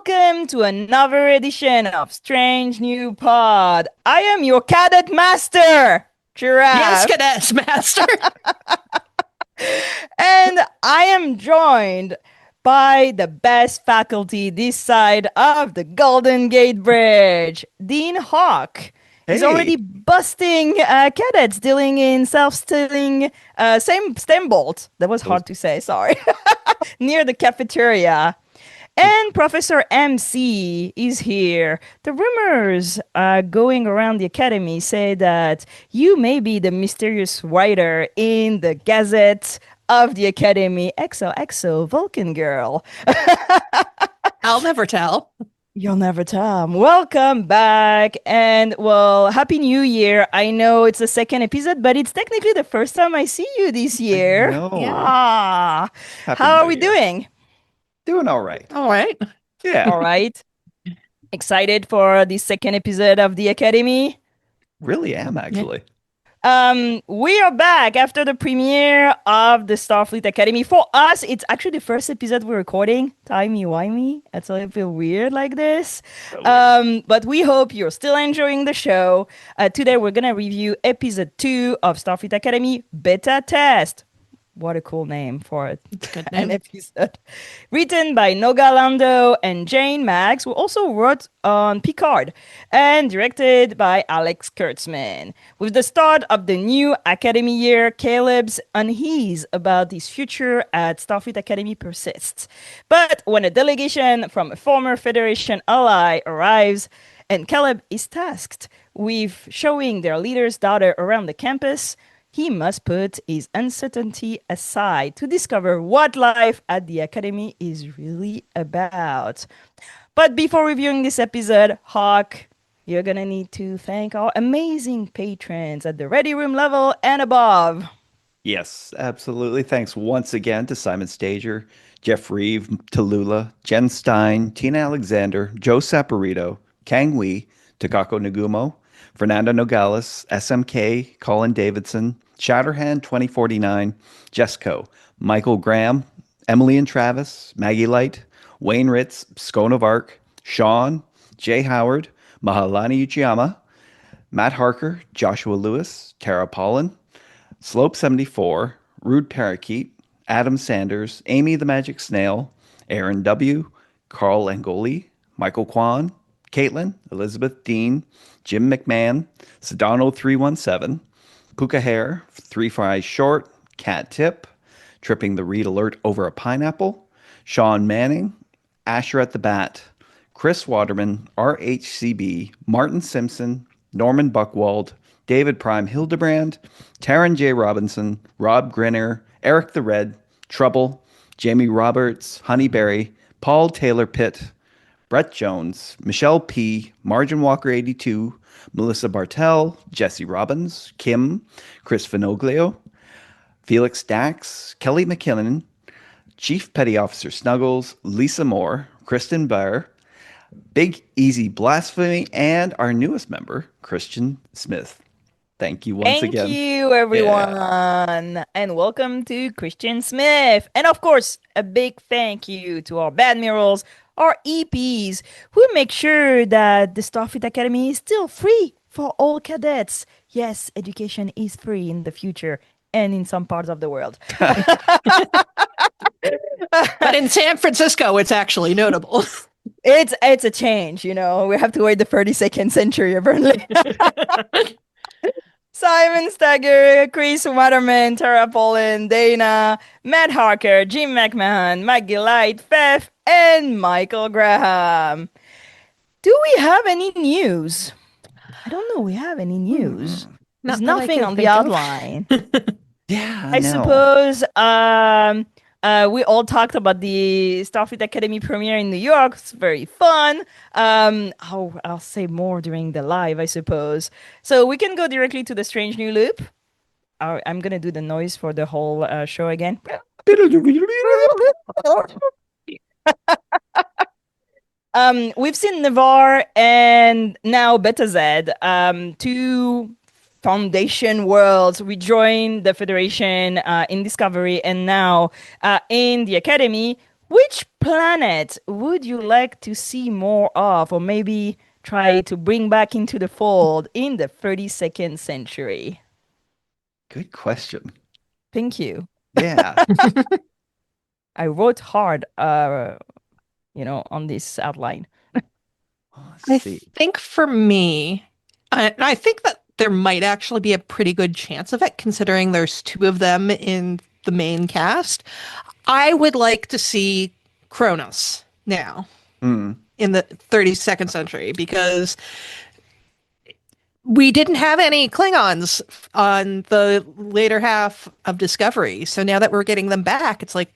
welcome to another edition of Strange New Pod. I am your cadet master, Yes, Girafe, Cadets Master. and I am joined by the best faculty this side of the Golden Gate Bridge, Dean Hawk. He's already Hey, busting cadets dealing in self-stealing same bolt. That was those hard to say, sorry. Near the cafeteria. And Professor MC is here. The rumors going around the academy say that you may be the mysterious writer in the Gazette of the Academy, XOXO Vulcan Girl. I'll never tell. You'll never tell. Welcome back. And well, Happy New Year. I know it's the second episode, but it's technically the first time I see you this I year. know. Ah, Happy how are New we Year. doing? Doing all right. All right. Yeah, All right. Excited for the second episode of the Academy? really am actually. We are back after the premiere of the Starfleet Academy. For us, it's actually the first episode we're recording. Timey-wimey. That's why I feel weird like this. So weird. But we hope you're still enjoying the show. Today, we're going to review episode 2 of Starfleet Academy Beta Test. What a cool name for it. It's a good An name. episode. Written by Noga Lando and Jane Max, who also wrote on Picard, and directed by Alex Kurtzman. With the start of the new Academy year, Caleb's unease about his future at Starfleet Academy persists. But when a delegation from a former Federation ally arrives, and Caleb is tasked with showing their leader's daughter around the campus, he must put his uncertainty aside to discover what life at the Academy is really about. But before reviewing this episode, Hawk, you're gonna need to thank our amazing patrons at the Ready Room level and above. Yes, absolutely. Thanks once again to Simon Stager, Jeff Reeve, Tallulah, Jen Stein, Tina Alexander, Joe Saporito, Kang Wee, Takako Nagumo, Fernando Nogales, SMK, Colin Davidson, Shatterhand 2049, Jesco, Michael Graham, Emily and Travis, Maggie Light, Wayne Ritz, Scone of Arc, Sean, Jay Howard, Mahalani Uchiyama, Matt Harker, Joshua Lewis, Tara Pollen, Slope 74, Rude Parakeet, Adam Sanders, Amy the Magic Snail, Aaron W., Carl Angoli, Michael Kwan, Caitlin, Elizabeth Dean, Jim McMahon, Sedano 317, Puka Hair, Three Fries Short, Cat Tip, Tripping the Read Alert Over a Pineapple, Sean Manning, Asher at the Bat, Chris Waterman, RHCB, Martin Simpson, Norman Buckwald, David Prime Hildebrand, Taryn J. Robinson, Rob Grinner, Eric the Red, Trouble, Jamie Roberts, Honeyberry, Paul Taylor Pitt, Brett Jones, Michelle P., Margin Walker 82, Melissa Bartell, Jesse Robbins, Kim, Chris Finoglio, Felix Dax, Kelly McKinnon, Chief Petty Officer Snuggles, Lisa Moore, Kristen Baer, Big Easy Blasphemy, and our newest member, Christian Smith. Thank you once Thank again. you, Yeah. everyone, and welcome to Christian Smith. And of course, a big thank you to our bad mirrors, our EPs, who make sure that the Starfleet Academy is still free for all cadets. Yes, education is free in the future and in some parts of the world. But in San Francisco, it's actually notable. It's a change, you know. We have to wait the 32nd century, apparently. Simon Stagger, Chris Waterman, Tara Pollen, Dana, Matt Harker, Jim McMahon, Maggie Light, Fef, and Michael Graham. Do we have any news? I don't know. We have any news? There's Not that I nothing can on the think of. outline. Yeah, I no. suppose we all talked about the Starfleet Academy premiere in New York. It's very fun. I'll say more during the live, I suppose. So we can go directly to the Strange New Loop. I'm gonna do the noise for the whole show again. We've seen Navarre and now Beta Z, two Foundation worlds rejoin the Federation in Discovery and now in the Academy Which planet would you like to see more of, or maybe try to bring back into the fold in the 32nd century? Good question. Thank you. Yeah. I wrote hard, on this outline. Let's I see. think for me, I think that there might actually be a pretty good chance of it, considering there's two of them in the main cast. I would like to see Kronos now Mm, in the 32nd century because we didn't have any Klingons on the later half of Discovery. So now that we're getting them back, it's like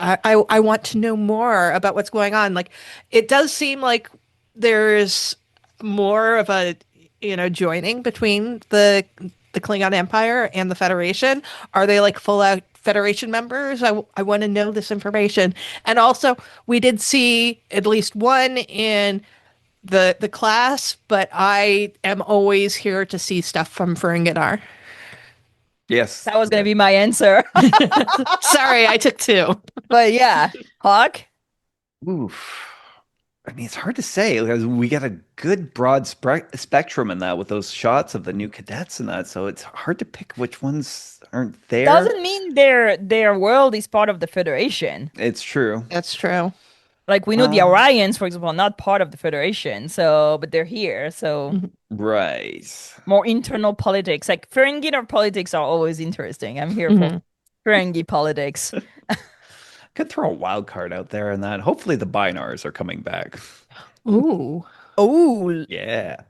I want to know more about what's going on. Like it does seem like there's more of a joining between the Klingon Empire and the Federation. Are they like full out Federation members? I want to know this information. And also, we did see at least one in the class, but I am always here to see stuff from Ferenginar. yes. That was going Yeah. to be my answer. Sorry, I took two. But yeah, Hawk. Oof. I mean, it's hard to say because we got a good broad spectrum in that with those shots of the new cadets and that. So it's hard to pick which ones aren't there. Doesn't mean their world is part of the Federation. It's true. That's true. Like we know the Um, Orions, for example, are not part of the Federation, so but they're here. So right. more internal politics. Like Ferengi politics are always interesting. I'm here for Mhm. Ferengi politics. Could throw a wild card out there and that. Hopefully the Binars are coming back. Ooh. Oh, Yeah.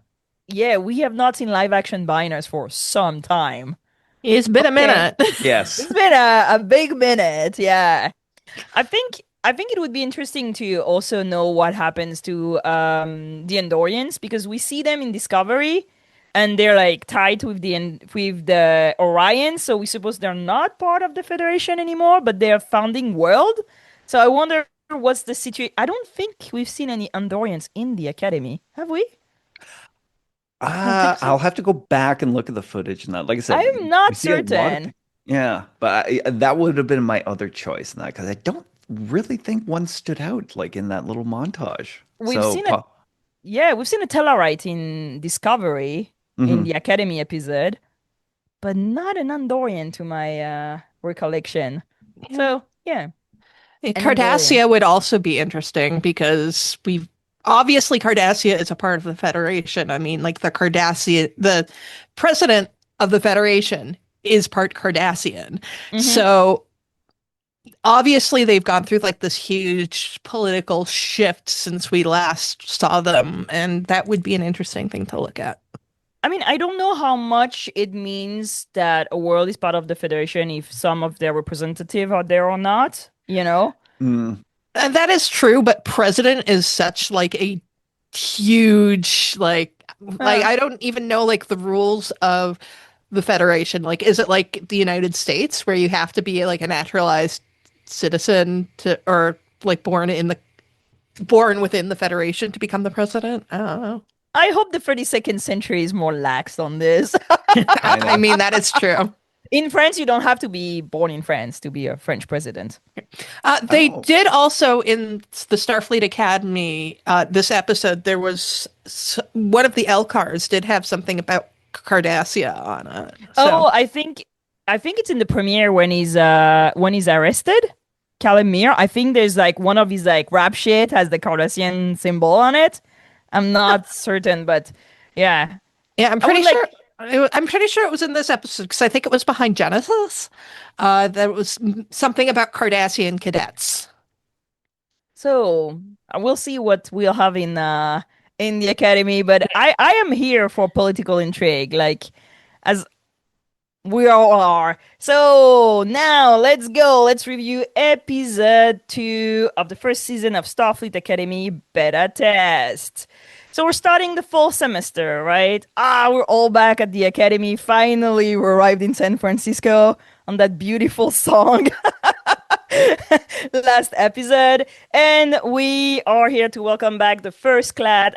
yeah, we have not seen live action Binars for some time. It's been a Okay. minute. Yes. It's been a big minute, yeah. I think it would be interesting to also know what happens to the Andorians because we see them in Discovery and they're like tied with the Orions, so we suppose they're not part of the Federation anymore, but they're founding world. So I wonder what's the situation. I don't think we've seen any Andorians in the Academy, have we? I don't think so. I'll have to go back and look at the footage and that. Like I said, I'm we not see a lot of certain. yeah, but that would have been my other choice in that because I don't really think one stood out like in that little montage. We've So, seen a Yeah, we've seen a Tellarite in Discovery in mhm. the Academy episode, but not an Andorian to my recollection. Yeah. So yeah, an Andorian. Cardassia would also be interesting because we've obviously Cardassia is a part of the Federation. I mean, like the president of the Federation is part Cardassian. Hmm. So obviously they've gone through like this huge political shift since we last saw them, and that would be an interesting thing to look at. I mean, I don't know how much it means that a world is part of the Federation if some of their representative are there or not, you know? Mm, And that is true, but president is such like a huge like Uh, I don't even know like the rules of the Federation. Like, is it like the United States where you have to be like a naturalized citizen to or like born within the Federation to become the president? I don't know. I hope the 32nd century is more lax on this. I I know. mean, that is true. In France, you don't have to be born in France to be a French president. They Oh, did also in the Starfleet Academy, this episode, there was one of the Elcars did have something about Cardassia on it. So, Oh, I think it's in the premiere when he's arrested. Calamir. I think there's like one of his like rap shit has the Cardassian symbol on it. I'm not certain, but yeah. yeah, I would like I'm pretty sure it was in this episode because I think it was behind Genesis. There was something about Cardassian cadets. so we'll see what we'll have in the academy, but I am here for political intrigue, like as we all are. So now let's go. Let's review episode 2 of the first season of Starfleet Academy Beta Test. So we're starting the fall semester, right? We're all back at the academy. Finally, we arrived in San Francisco on that beautiful song last episode. And we are here to welcome back the first class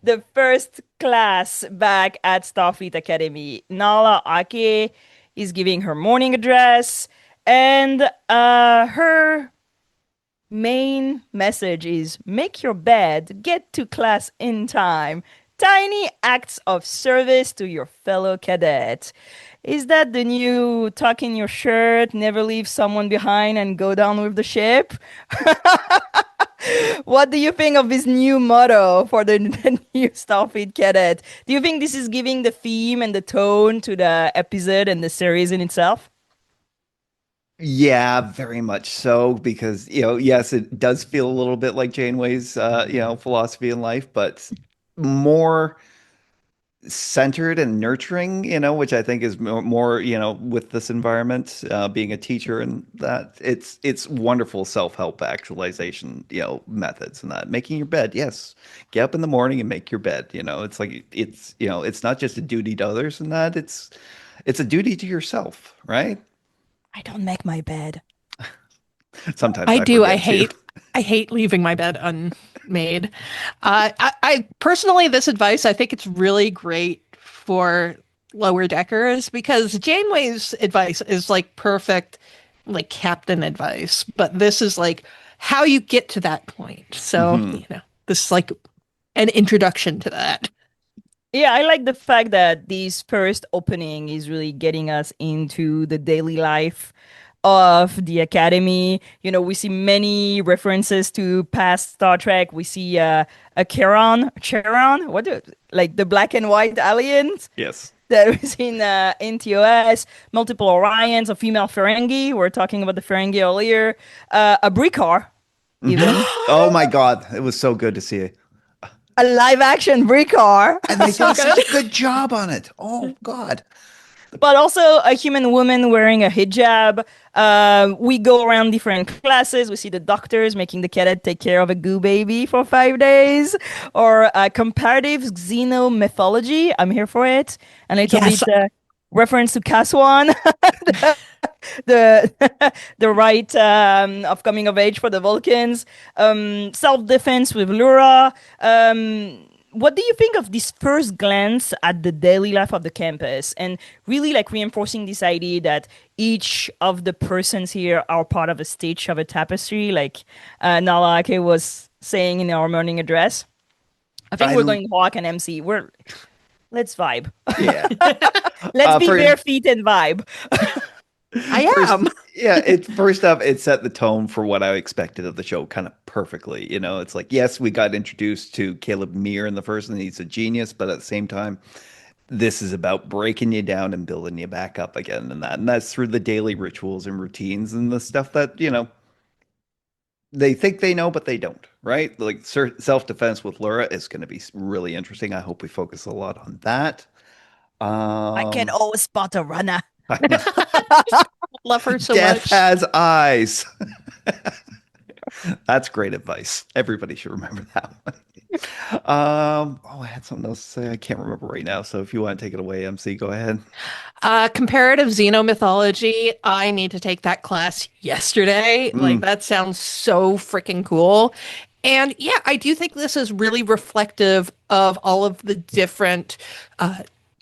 the first class back at Starfleet Academy. Nala Ake is giving her morning address, And her main message is make your bed, get to class in time. Tiny acts of service to your fellow cadet. Is that the new tuck in your shirt, never leave someone behind and go down with the ship? What do you think of this new motto for the new Starfleet cadet? Do you think this is giving the theme and the tone to the episode and the series in itself? Yeah, very much so, because, yes, it does feel a little bit like Janeway's, philosophy in life, but more centered and nurturing, which I think is more, with this environment, being a teacher, and that it's wonderful self-help actualization, methods, and that making your bed. Yes, get up in the morning and make your bed. It's like it's not just a duty to others, and that it's a duty to yourself, right? I don't make my bed. Sometimes I I do. forget to. I hate leaving my bed unmade. I personally, this advice, I think it's really great for lower deckers because Janeway's advice is like perfect, like captain advice. But this is like how you get to that point. So, Mhm. this is like an introduction to that. Yeah, I like the fact that this first opening is really getting us into the daily life of the Academy. We see many references to past Star Trek. We see a Charon, like the black and white aliens Yes. that was in TOS, multiple Orions, a female Ferengi. We're talking about the Ferengi earlier. A Brikar, Hmm. even. Oh my God, it was so good to see it. A live action Brikar. And they So did such good. a good job on it. Oh God. But also a human woman wearing a hijab. We go around different classes. We see the doctors making the cadet take care of a goo baby for 5 days, or comparative xenomythology. I'm here for it. A little Yes. bit reference to Caswan, the the right of coming of age for the Vulcans. Self-defense with Lura. What do you think of this first glance at the daily life of the campus, and really like reinforcing this idea that each of the persons here are part of a stitch of a tapestry, like Nala Ake was saying in our morning address? I think I we're going Hawk and MC. Let's vibe. Yeah. Let's be For bare feet and vibe. I first, am. yeah, it first up, it set the tone for what I expected of the show kind of perfectly. It's like, yes, we got introduced to Caleb Meir in the first, and he's a genius, but at the same time, this is about breaking you down and building you back up again, and that's through the daily rituals and routines and the stuff that they think they know, but they don't, right? Like self-defense with Laura is going to be really interesting. I hope we focus a lot on that. I can Um, always spot a runner. I know. Love her so Death much. has eyes. That's great advice. Everybody should remember that one. I had something else to say. I can't remember right now. So if you want to take it away, MC, go ahead. Comparative xenomythology. I need to take that class yesterday. Like, Mm, that sounds so freaking cool. And yeah, I do think this is really reflective of all of the different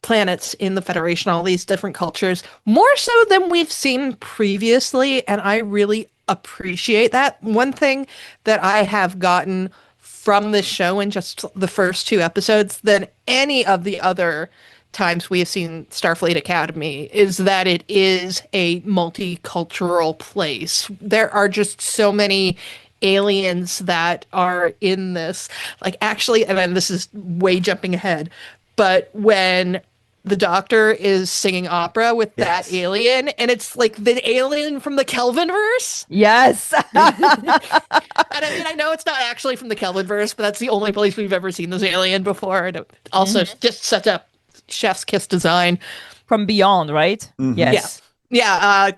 planets in the Federation, all these different cultures, more so than we've seen previously. And I really appreciate that. One thing that I have gotten from this show in just the first two episodes than any of the other times we have seen Starfleet Academy is that it is a multicultural place. There are just so many aliens that are in this. Like, actually, and then this is way jumping ahead, but when the doctor is singing opera with that yes. alien, and it's like the alien from the Kelvinverse. Yes. And I mean, I know it's not actually from the Kelvinverse, but that's the only place we've ever seen this alien before. And also, just such a chef's kiss design. From Beyond, right? Hmm. Yeah. Yes. Yeah.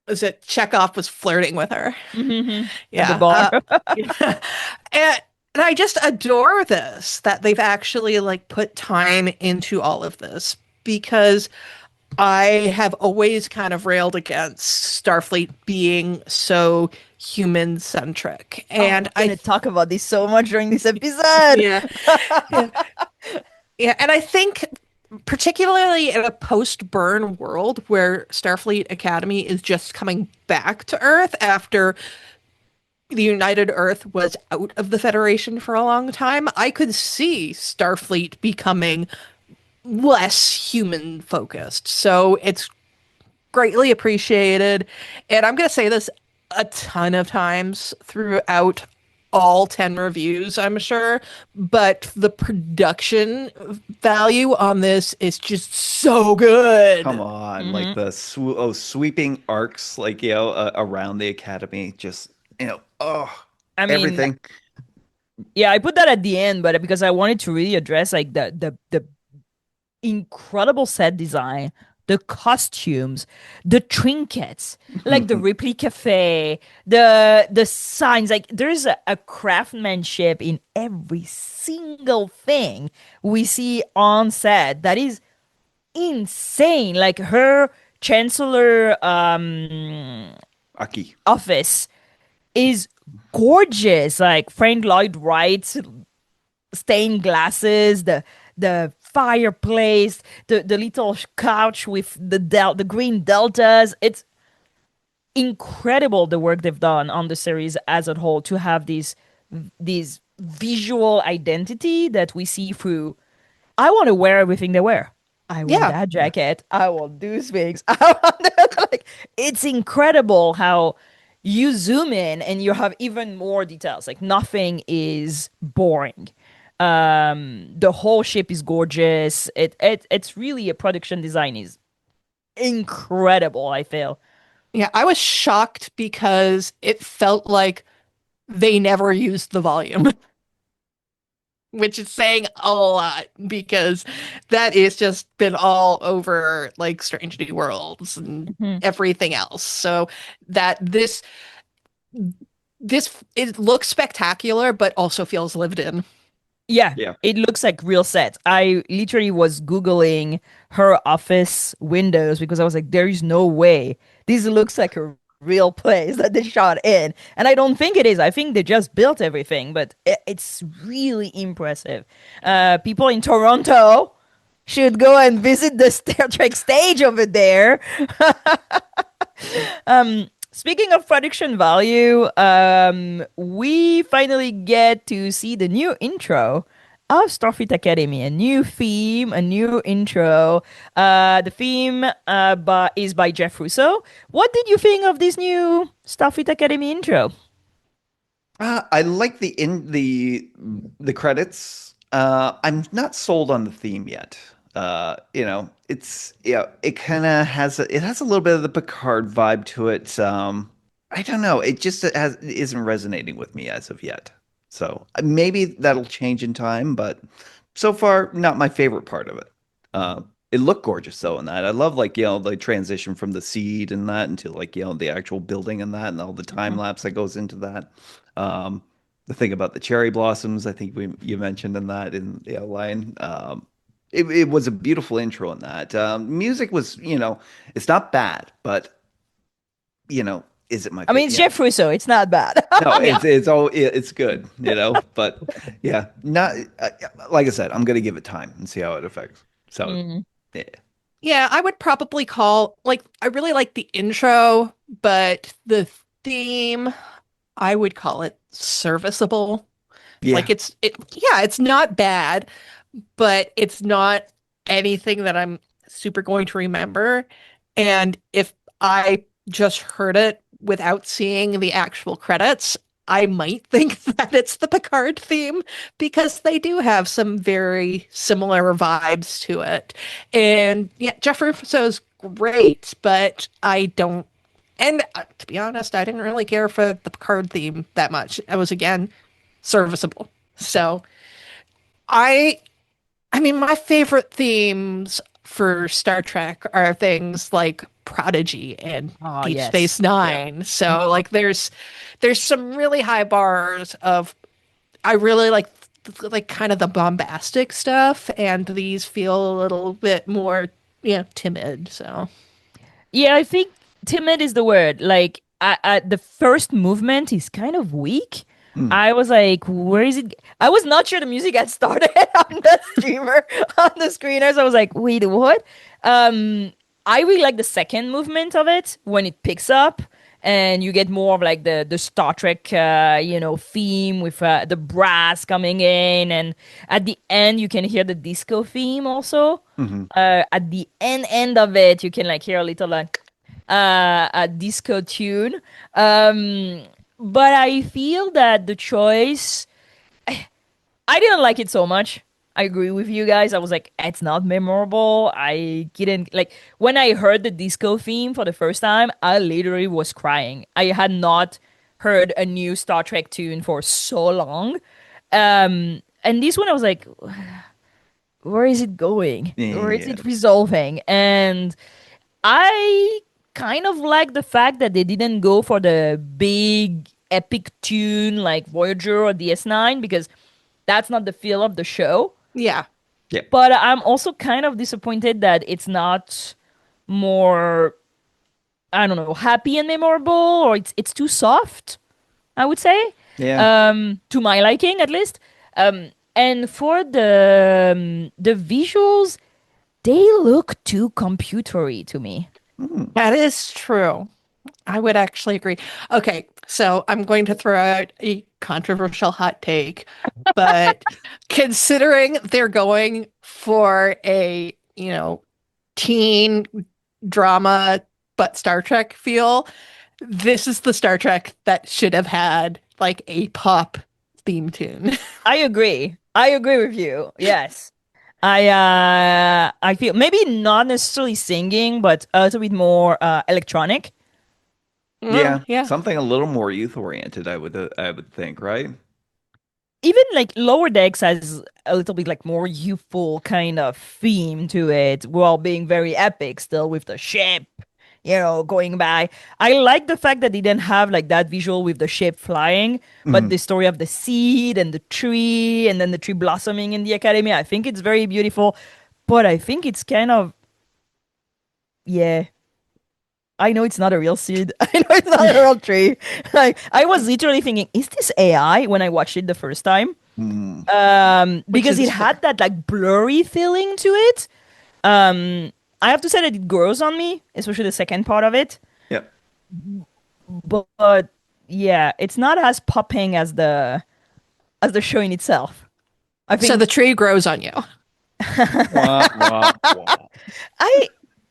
Was it Chekhov was flirting with her? Hmm. At the Yeah. bar. Yeah. And I just adore this that they've actually like put time into all of this because I have always kind of railed against Starfleet being so human centric. And I'm I going to talk about this so much during this episode. yeah. Yeah. Yeah, and I think particularly in a post-burn world where Starfleet Academy is just coming back to Earth after the United Earth was out of the Federation for a long time. I could see Starfleet becoming less human focused. So it's greatly appreciated. And I'm going to say this a ton of times throughout all 10 reviews, I'm sure, but the production value on this is just so Come good. on, like Hmm. the sweeping arcs, like around the academy, just oh, I mean, everything. yeah, I put that at the end, but because I wanted to really address like the incredible set design, the costumes, the trinkets, like the Ripley Cafe, the signs. Like there's a craftsmanship in every single thing we see on set that is insane. Like her chancellor Aki. office is gorgeous. Like Frank Lloyd Wright's stained glasses, the fireplace, the little couch with the green deltas. It's incredible the work they've done on the series as a whole to have these visual identity that we see through. I want to wear everything they wear. I want Yeah. that Yeah. jacket. I want those things. Like it's incredible how you zoom in and you have even more details. Like nothing is boring. The whole ship is gorgeous. It's really a production design is incredible, I feel. Yeah, I was shocked because it felt like they never used the volume, which is saying a lot because that is just been all over like Strange New Worlds and Mhm. everything else. So that this it looks spectacular, but also feels lived in. Yeah, Yeah. it looks like real sets. I literally was Googling her office windows because I was like, there is no way this looks like a real place that they shot in. And I don't think it is. I think they just built everything, but it's really impressive. People in Toronto should go and visit the Star Trek stage over there. Speaking of production value, we finally get to see the new intro of Starfleet Academy. A new theme, a new intro. The theme is by Jeff Russo. What did you think of this new Starfleet Academy intro? I like the credits. I'm not sold on the theme yet. It's it kind of has a little bit of the Picard vibe to it. I don't know. Isn't resonating with me as of yet. So maybe that'll change in time, but so far not my favorite part of it. Uh, it looked gorgeous though in that. I love like the transition from the seed and that into like the actual building and that and all the time Mhm. lapse that goes into that. Um, the thing about the cherry blossoms, I think you mentioned in that in the outline. It was a beautiful intro in that. Music was, it's not bad, but you know, is it my I mean, favorite? it's Yeah, Jeff Russo. It's not bad. no, it's good, but yeah, not like I said, I'm gonna give it time and see how it affects. So Mm. yeah, Yeah, I would probably call like I really like the intro, but the theme, I would call it serviceable. yeah, Like yeah, it's not bad, but it's not anything that I'm super going to remember. And if I just heard it without seeing the actual credits, I might think that it's the Picard theme because they do have some very similar vibes to it. And yeah, Jeff Russo's great, but I don't. And to be honest, I didn't really care for the Picard theme that much. It was again serviceable. So I I mean, my favorite themes for Star Trek are things like Prodigy and Oh, Deep yes. Space yeah. Nine. So like there's some really high bars of I really like kind of the bombastic stuff, and these feel a little bit more, timid. So Yeah, I think timid is the word. Like, the first movement is kind of weak. I was like, where is it? I was not sure the music had started on the streamer, on the screeners. I was like, wait, what? Um, I really like the second movement of it when it picks up and you get more of like the Star Trek, theme with the brass coming in. And at the end, you can hear the disco theme also. Hmm. At the end of it, you can like hear a little like a disco tune. Um, but I feel that the choice, I didn't like it so much. I agree with you guys. I was like, it's not memorable. I didn't like when I heard the disco theme for the first time, I literally was crying. I had not heard a new Star Trek tune for so long. And this one I was like, where is it going? Where is Yeah. it resolving? And I kind of like the fact that they didn't go for the big epic tune like Voyager or DS9 because that's not the feel of the show. Yeah. Yeah. But I'm also kind of disappointed that it's not more, I don't know, happy and memorable, or it's too soft, I would say, Yeah. to my liking at least. And for the visuals, they look too computery to me. That is true. I would actually agree. Okay, so I'm going to throw out a controversial hot take, but considering they're going for a, teen drama but Star Trek feel, this is the Star Trek that should have had like a pop theme tune. I agree. I agree with you. Yes. I feel maybe not necessarily singing, but a little bit more electronic. Yeah. Yeah. Something a little more youth oriented, I would think, right? Even like Lower Decks has a little bit like more youthful kind of theme to it, while being very epic still with the ship, going by. I like the fact that they didn't have like that visual with the ship flying, but Hmm. the story of the seed and the tree and then the tree blossoming in the academy. I think it's very beautiful, but I think it's kind of, yeah. I know it's not a real seed. I know it's not a real tree. Like I was literally thinking, is this AI when I watched it the first time? Hmm. Which Because it is had that like blurry feeling to it. I have to say that it grows on me, especially the second part of it. Yeah. But yeah, it's not as popping as the show in itself. I so think the tree grows on you. Wah, wah, wah. I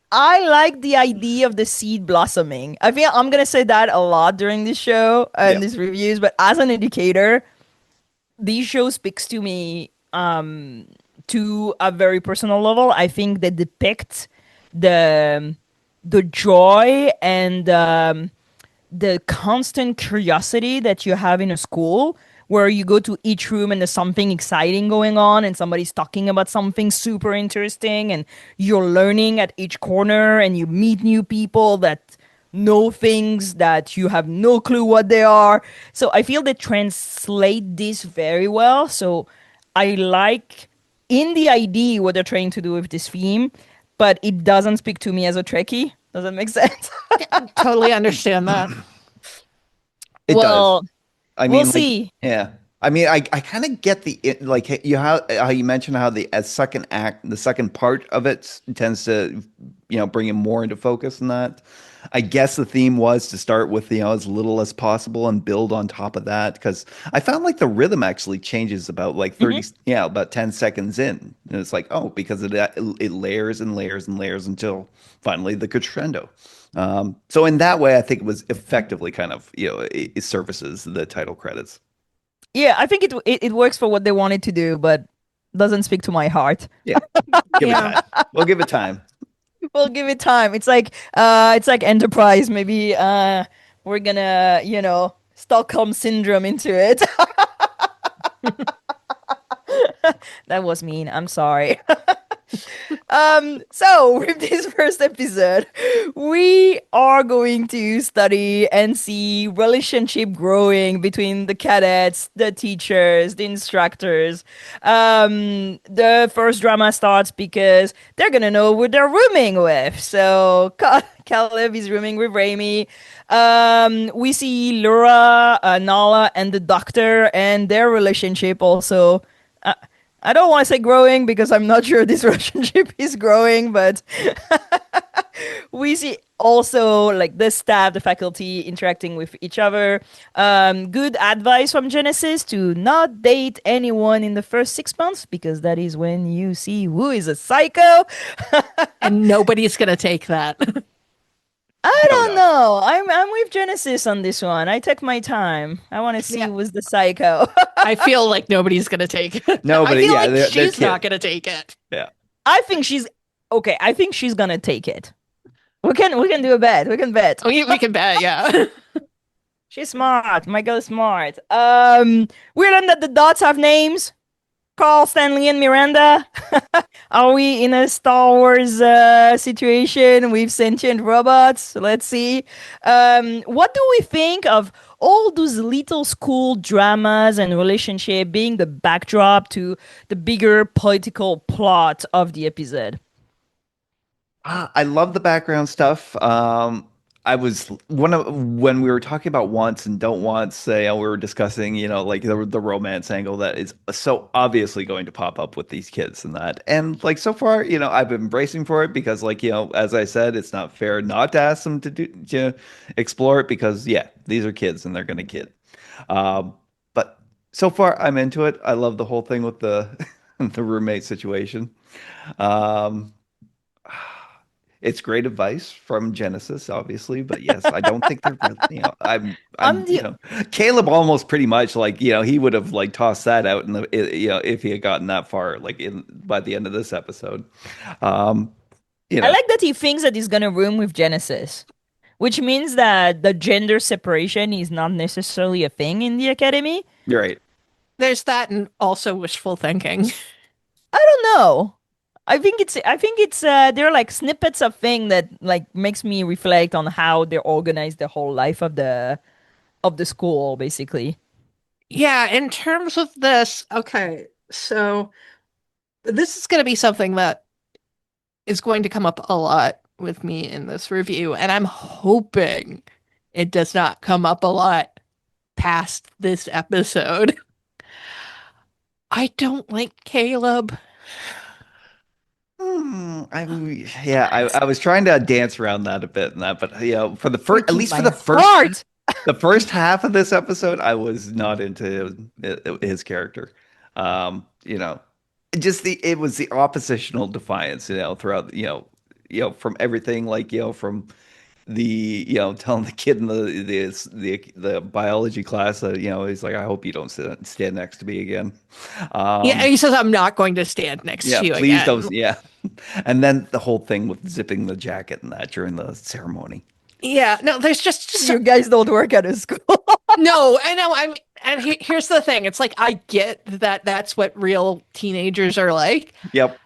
I like the idea of the seed blossoming. I feel I'm gonna say that a lot during this show Yeah. and these reviews, but as an educator, these show speaks to me to a very personal level. I think they depict the the joy and the constant curiosity that you have in a school where you go to each room and there's something exciting going on and somebody's talking about something super interesting and you're learning at each corner and you meet new people that know things that you have no clue what they are. So I feel they translate this very well. So I like in the idea what they're trying to do with this theme, but it doesn't speak to me as a Trekkie. Does that make sense? Totally understand that. It does. Well, I we'll mean, like, see. yeah. I mean, I kind of get like how you mentioned how the second act, the second part of it tends to, bring it more into focus than that. I guess the theme was to start with, as little as possible and build on top of that because I found like the rhythm actually changes about like 30, Mhm. yeah, about 10 seconds in. And it's like, oh, because it layers and layers and layers until finally the crescendo. So in that way, I think it was effectively kind of, it services the title credits. Yeah, I think it works for what they wanted to do, but doesn't speak to my heart. Yeah, give it Yeah. time. We'll give it time. We'll give it time. It's like Enterprise. Maybe we're gonna, Stockholm syndrome into it. That was mean. I'm sorry. So with this first episode, we are going to study and see relationship growing between the cadets, the teachers, the instructors. The first drama starts because they're gonna know who they're rooming with. So Caleb is rooming with Raimi. We see Laura, Nala, and the doctor, and their relationship also. Uh, I don't want to say growing because I'm not sure this relationship is growing, but we see also like the staff, the faculty interacting with each other. Good advice from Genesis to not date anyone in the first 6 months because that is when you see who is a psycho. And nobody's going to take that. I Oh don't no. know. I'm with Genesis on this one. I take my time. I want to see Yeah. who's the psycho. I feel like nobody's going to take it. No, I but feel yeah, like they're she's not kids. going to take it. Yeah. I think she's okay. I think she's gonna take it. We can do a bet. We can bet. We can bet, yeah. She's smart. My girl is smart. We learned that the dots have names. Carl, Stanley, and Miranda. Are we in a Star Wars situation with sentient robots? Let's see. What do we think of all those little school dramas and relationship being the backdrop to the bigger political plot of the episode? I love the background stuff. I was one of when we were talking about wants and don't wants. We were discussing, like the romance angle that is so obviously going to pop up with these kids and that. And like so far, I've been bracing for it because, like, as I said, it's not fair not to ask them to explore it because, yeah, these are kids and they're gonna kid. But so far, I'm into it. I love the whole thing with the the roommate situation. Um, It's great advice from Genesis, obviously, but yes, I don't think they're really, I'm the Caleb almost pretty much like, he would have like tossed that out in if he had gotten that far, like by the end of this episode. Um, you I know, like that he thinks that he's gonna room with Genesis, which means that the gender separation is not necessarily a thing in the academy. you're right. There's that and also wishful thinking. I don't know. I think it's they're like snippets of thing that like makes me reflect on how they organize the whole life of the school basically. Yeah, in terms of this, okay, so this is going to be something that is going to come up a lot with me in this review, and I'm hoping it does not come up a lot past this episode. I don't like Caleb. I was trying to dance around that a bit and that, but for the first, at Breaking least for my the first heart. the first half of this episode, I was not into his character. Just it was the oppositional defiance, throughout, from everything, like, from the, telling the kid in the biology class that, he's like, I hope you don't stand next to me again. Yeah, Um, he says, I'm not going to stand next yeah, to you please again. don't. Yeah. And then the whole thing with zipping the jacket and that during the ceremony. Yeah, no, there's just You guys don't work at a school. no, I know. Here's the thing. It's like I get that that's what real teenagers are like. Yep.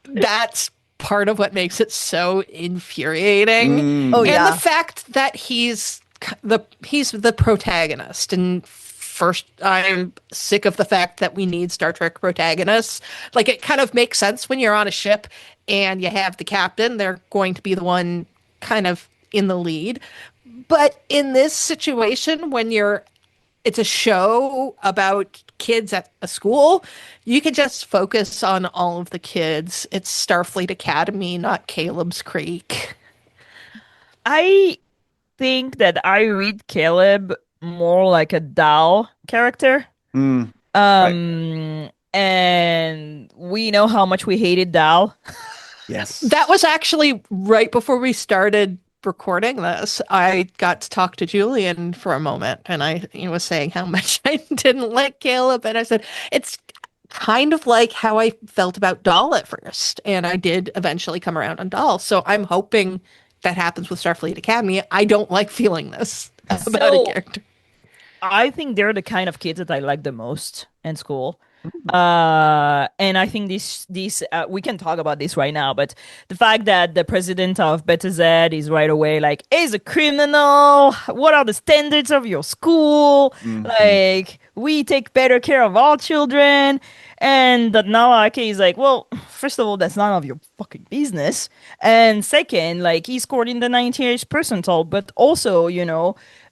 That's part of what makes it so infuriating. Oh Mm. And the yeah. fact that he's the protagonist. And first, I'm sick of the fact that we need Star Trek protagonists. Like it kind of makes sense when you're on a ship and you have the captain, they're going to be the one kind of in the lead. But in this situation, when it's a show about kids at a school, you can just focus on all of the kids. It's Starfleet Academy, not Caleb's Creek. I think that I read Caleb more like a Dal character. Mm. Right. And we know how much we hated Dal. Yes. That was actually right before we started recording this. I got to talk to Julian for a moment, and I was saying how much I didn't like Caleb, and I said it's kind of like how I felt about Dahl at first, and I did eventually come around on Dahl. So I'm hoping that happens with Starfleet Academy. I don't like feeling this about a So character. I think they're the kind of kids that I like the most in school. And I think this we can talk about this right now, but the fact that the president of Beta Z is right away like, is a criminal. What are the standards of your school? Hmm. Like, we take better care of our children. And that Nawake is like, well, first of all, that's none of your fucking business. And second, like, he scored in the 98th percentile, but also,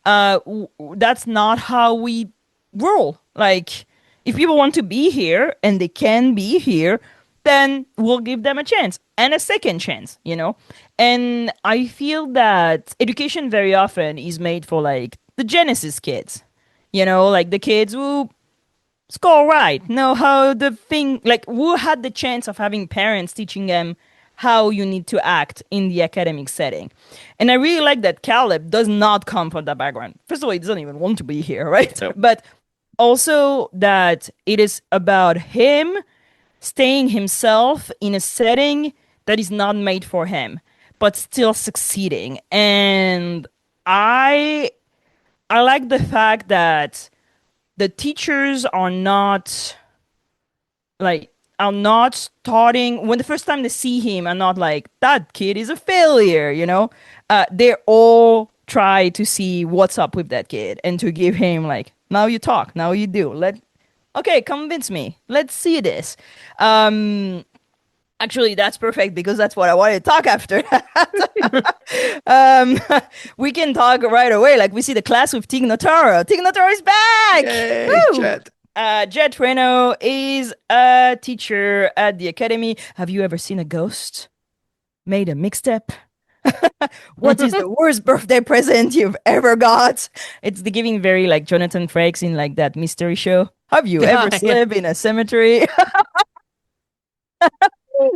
that's not how we roll. Like, if people want to be here and they can be here, then we'll give them a chance and a second chance. And I feel that education very often is made for like the Genesis kids, like the kids who score right, know how the thing, like who had the chance of having parents teaching them how you need to act in the academic setting. And I really like that Caleb does not come from that background. First of all, he doesn't even want to be here, right? Yep. But also that it is about him staying himself in a setting that is not made for him, but still succeeding. And I I like the fact that the teachers are not starting when the first time they see him are not like, that kid is a failure. They all try to see what's up with that kid and to give him like, now you talk, now you do, okay, convince me, let's see this. Actually, that's perfect because that's what I wanted to talk after. um we can talk right away, like we see the class with Tig Notaro. Tig Notaro is back. Yay, Woo! Chet. Jet Reno is a teacher at the academy. Have you ever seen a ghost? Made a mixtape? What is the worst birthday present you've ever got? It's the giving very like Jonathan Frakes in like that mystery show. Have you ever Yeah. slept in a cemetery?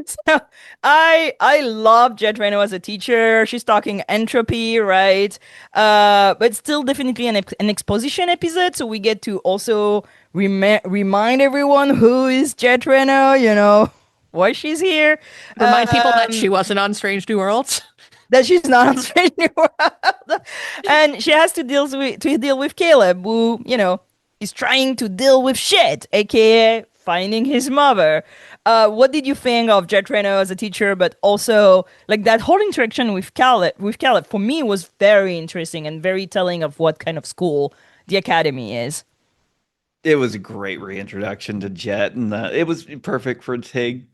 So I love Jet Reno as a teacher. She's talking entropy, right? But still definitely an exposition episode, so we get to also remind everyone who is Jet Reno, why she's here. Remind people that Um, she wasn't on Strange New Worlds. that she's not on Strange New World. And she has to deal with Caleb, who, is trying to deal with shit, aka finding his mother. What did you think of Jet Reno as a teacher, but also like that whole interaction with Caleb? With Caleb, for me, was very interesting and very telling of what kind of school the academy is. It was a great reintroduction to Jet, and it was perfect for Tig.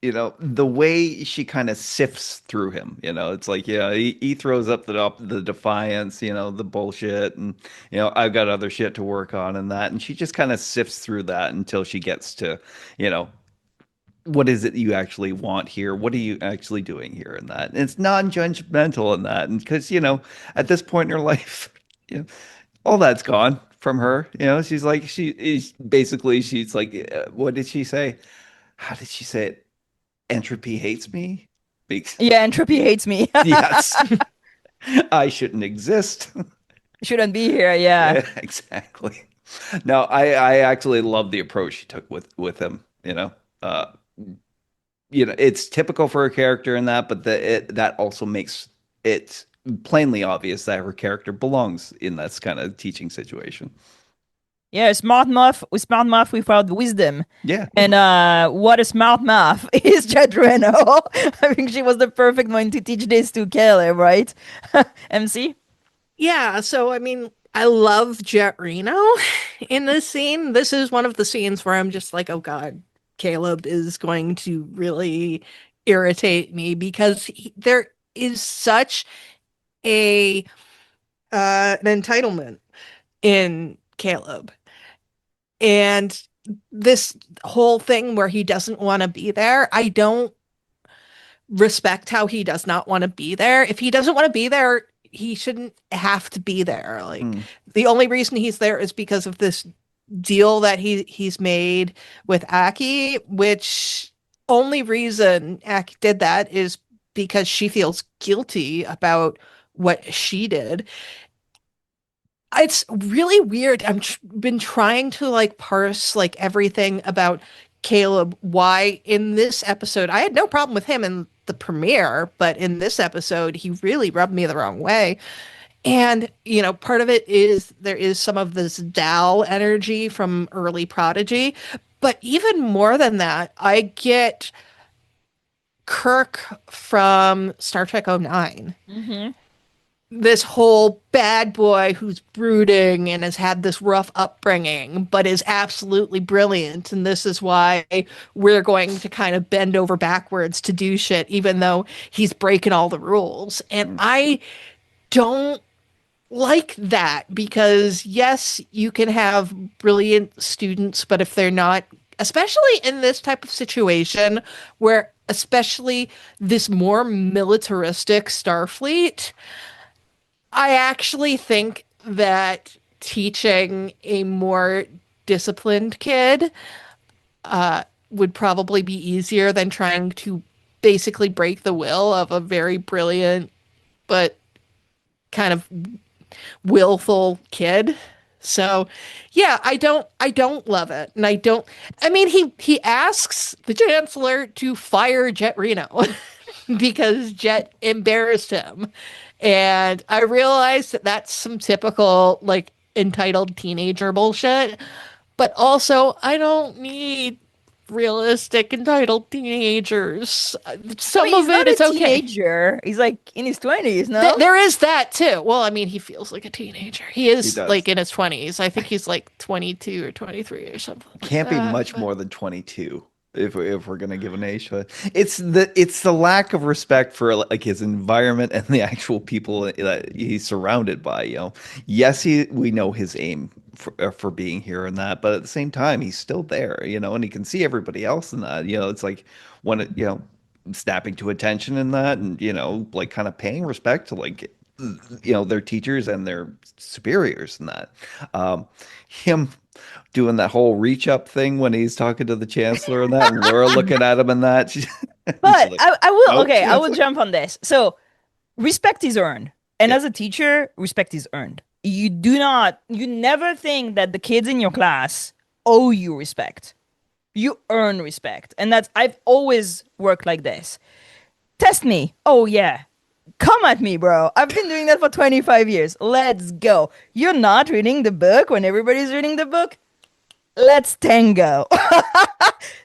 The way she kind of sifts through him. It's like, yeah, he throws up the defiance, the bullshit, and I've got other shit to work on and that, and she just kind of sifts through that until she gets to, you know, what is it you actually want here? What are you actually doing here in that? And it's non-judgmental in that, and because at this point in her life, you know, all that's gone from her. She's like she is basically she's like, what did she say? How did she say it? Entropy hates me. Because, Yeah, entropy hates me. yes, I shouldn't exist. Shouldn't be here. Yeah. Yeah, exactly. No, I actually love the approach she took with him. Uh, it's typical for her character in that, but that also makes it plainly obvious that her character belongs in this kind of teaching situation. Yeah, smart math without wisdom. Yeah. And what a smart math is Jet Reno. I think she was the perfect one to teach this to Caleb, right? MC? Yeah, so I mean, I love Jet Reno in this scene. This is one of the scenes where I'm just like, oh God, Caleb is going to really irritate me because there is such a an entitlement in Caleb. And this whole thing where he doesn't want to be there, I don't respect how he does not want to be there. If he doesn't want to be there, he shouldn't have to be there. Like Mm. the only reason he's there is because of this deal that he's made with Aki, which only reason Aki did that is because she feels guilty about what she did. It's really weird. Been trying to like parse like everything about Caleb. Why in this episode I had no problem with him in the premiere, but in this episode he really rubbed me the wrong way. And, part of it is there is some of this Dal energy from early Prodigy. But even more than that, I get Kirk from Star Trek '09. Mm-hmm. This whole bad boy who's brooding and has had this rough upbringing, but is absolutely brilliant. And this is why we're going to kind of bend over backwards to do shit, even though he's breaking all the rules. And I don't like that because, yes, you can have brilliant students, but if they're not, especially in this type of situation where, especially this more militaristic Starfleet, I actually think that teaching a more disciplined kid would probably be easier than trying to basically break the will of a very brilliant but kind of willful kid. So, yeah, I don't love it. And I mean he asks the chancellor to fire Jet Reno because Jet embarrassed him. And I realized that that's some typical, like, entitled teenager bullshit. But also, I don't need realistic entitled teenagers. I Some mean, he's of it not is a okay. teenager. He's like in his 20s, no? There is that too. Well, I mean, he feels like a teenager. He He is does. like in his 20s. I think he's like 22 or 23 or something like Can't be that. much But more than 22 if we're gonna give an age. But it's the lack of respect for like his environment and the actual people that he's surrounded by. Yes, we know his aim for being here and that, but at the same time, he's still there. And he can see everybody else in that. It's like when snapping to attention in that, and like kind of paying respect to like their teachers and their superiors and that. Him doing that whole reach up thing when he's talking to the chancellor and that, and Laura looking at him and that. She's But like, I will, "Nope, okay, I will chancellor." jump on this. So, respect is earned. And Yeah, as a teacher, respect is earned. You never think that the kids in your class owe you respect. You earn respect. And I've always worked like this. Test me. Oh, yeah. Come at me, bro. I've been doing that for 25 years. Let's go. You're not reading the book when everybody's reading the book. Let's tango.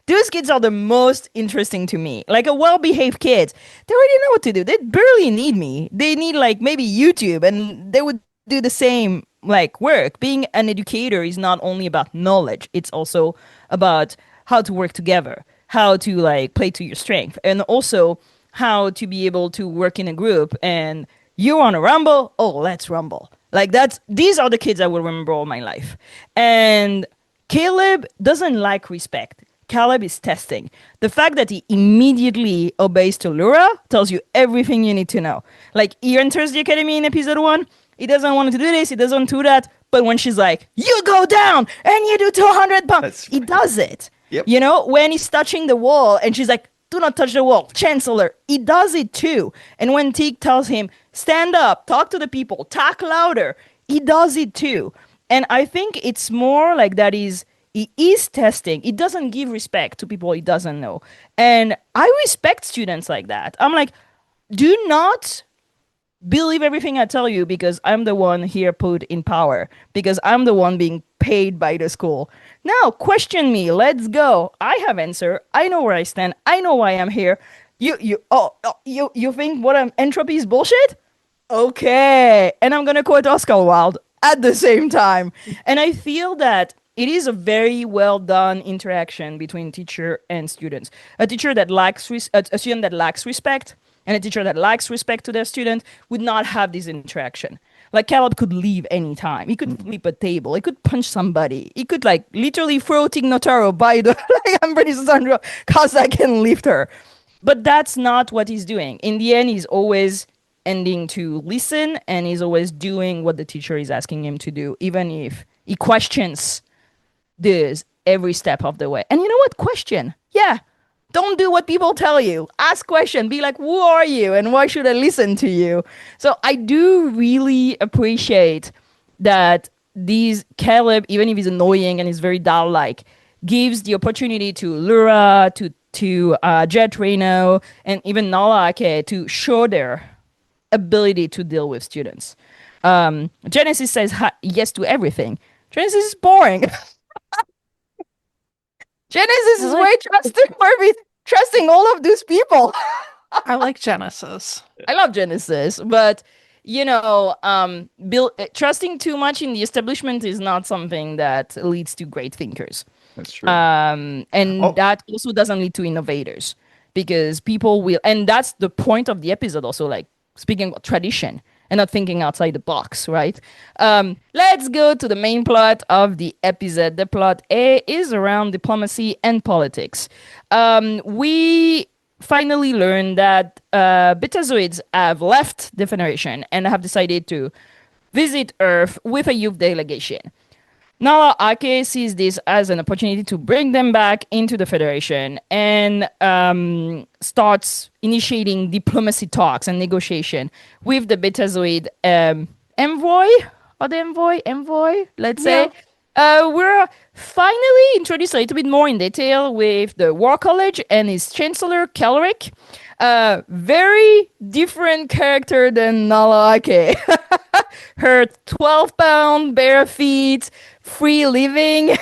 Those kids are the most interesting to me. Like a well-behaved kid, they already know what to do. They barely need me. They need like maybe YouTube, and they would do the same like work. Being an educator is not only about knowledge; it's also about how to work together, how to like play to your strength, and also how to be able to work in a group. And you want to rumble? Oh, let's rumble. Like these are the kids I will remember all my life. And Caleb doesn't like respect. Caleb is testing. The fact that he immediately obeys to Lura tells you everything you need to know. Like, he enters the academy in episode 1. He doesn't want to do this. He doesn't do that. But when she's like, you go down and you do 200 pounds, that's he right. does it. Yep. When he's touching the wall and she's like, do not touch the wall, Chancellor, he does it too. And when Teague tells him, stand up, talk to the people, talk louder, he does it too. And I think it's more like he is testing. He doesn't give respect to people he doesn't know. And I respect students like that. I'm like, do not believe everything I tell you because I'm the one here put in power, because I'm the one being paid by the school. Now, question me. Let's go. I have answer. I know where I stand. I know why I'm here. You think what I'm entropy is bullshit? Okay. And I'm gonna quote Oscar Wilde at the same time. And I feel that it is a very well done interaction between teacher and students. A teacher that lacks a student that lacks respect and a teacher that lacks respect to their student would not have this interaction. Like, Caleb could leave anytime. He could flip a table. He could punch somebody. He could like literally throw Tig Notaro by the like, I'm pretty Sandra cause I can lift her. But that's not what he's doing. In the end, he's always ending to listen, and he's always doing what the teacher is asking him to do, even if he questions this every step of the way. And you know what? Question. Yeah. Don't do what people tell you. Ask question. Be like, who are you and why should I listen to you? So I do really appreciate that these Caleb, even if he's annoying and he's very doll-like, gives the opportunity to Lura, to Jet Reno, and even Nala Ake to show their ability to deal with students. Genesis says yes to everything. Genesis is boring. Genesis I is like way trusting all of these people. I like Genesis. I love Genesis, but trusting too much in the establishment is not something that leads to great thinkers. That's true. And Oh, that also doesn't lead to innovators because people will, and that's the point of the episode also, like speaking about tradition and not thinking outside the box, right? Let's go to the main plot of the episode. The plot A is around diplomacy and politics. We finally learn that Betazoids have left the Federation and have decided to visit Earth with a youth delegation. Nala Ake sees this as an opportunity to bring them back into the Federation and starts initiating diplomacy talks and negotiation with the Betazoid envoy, or the envoy, let's Yeah. say. We're finally introduced a little bit more in detail with the War College and his Chancellor, Kelric. Very different character than Nala Ake. Her 12-pound bare feet, free living,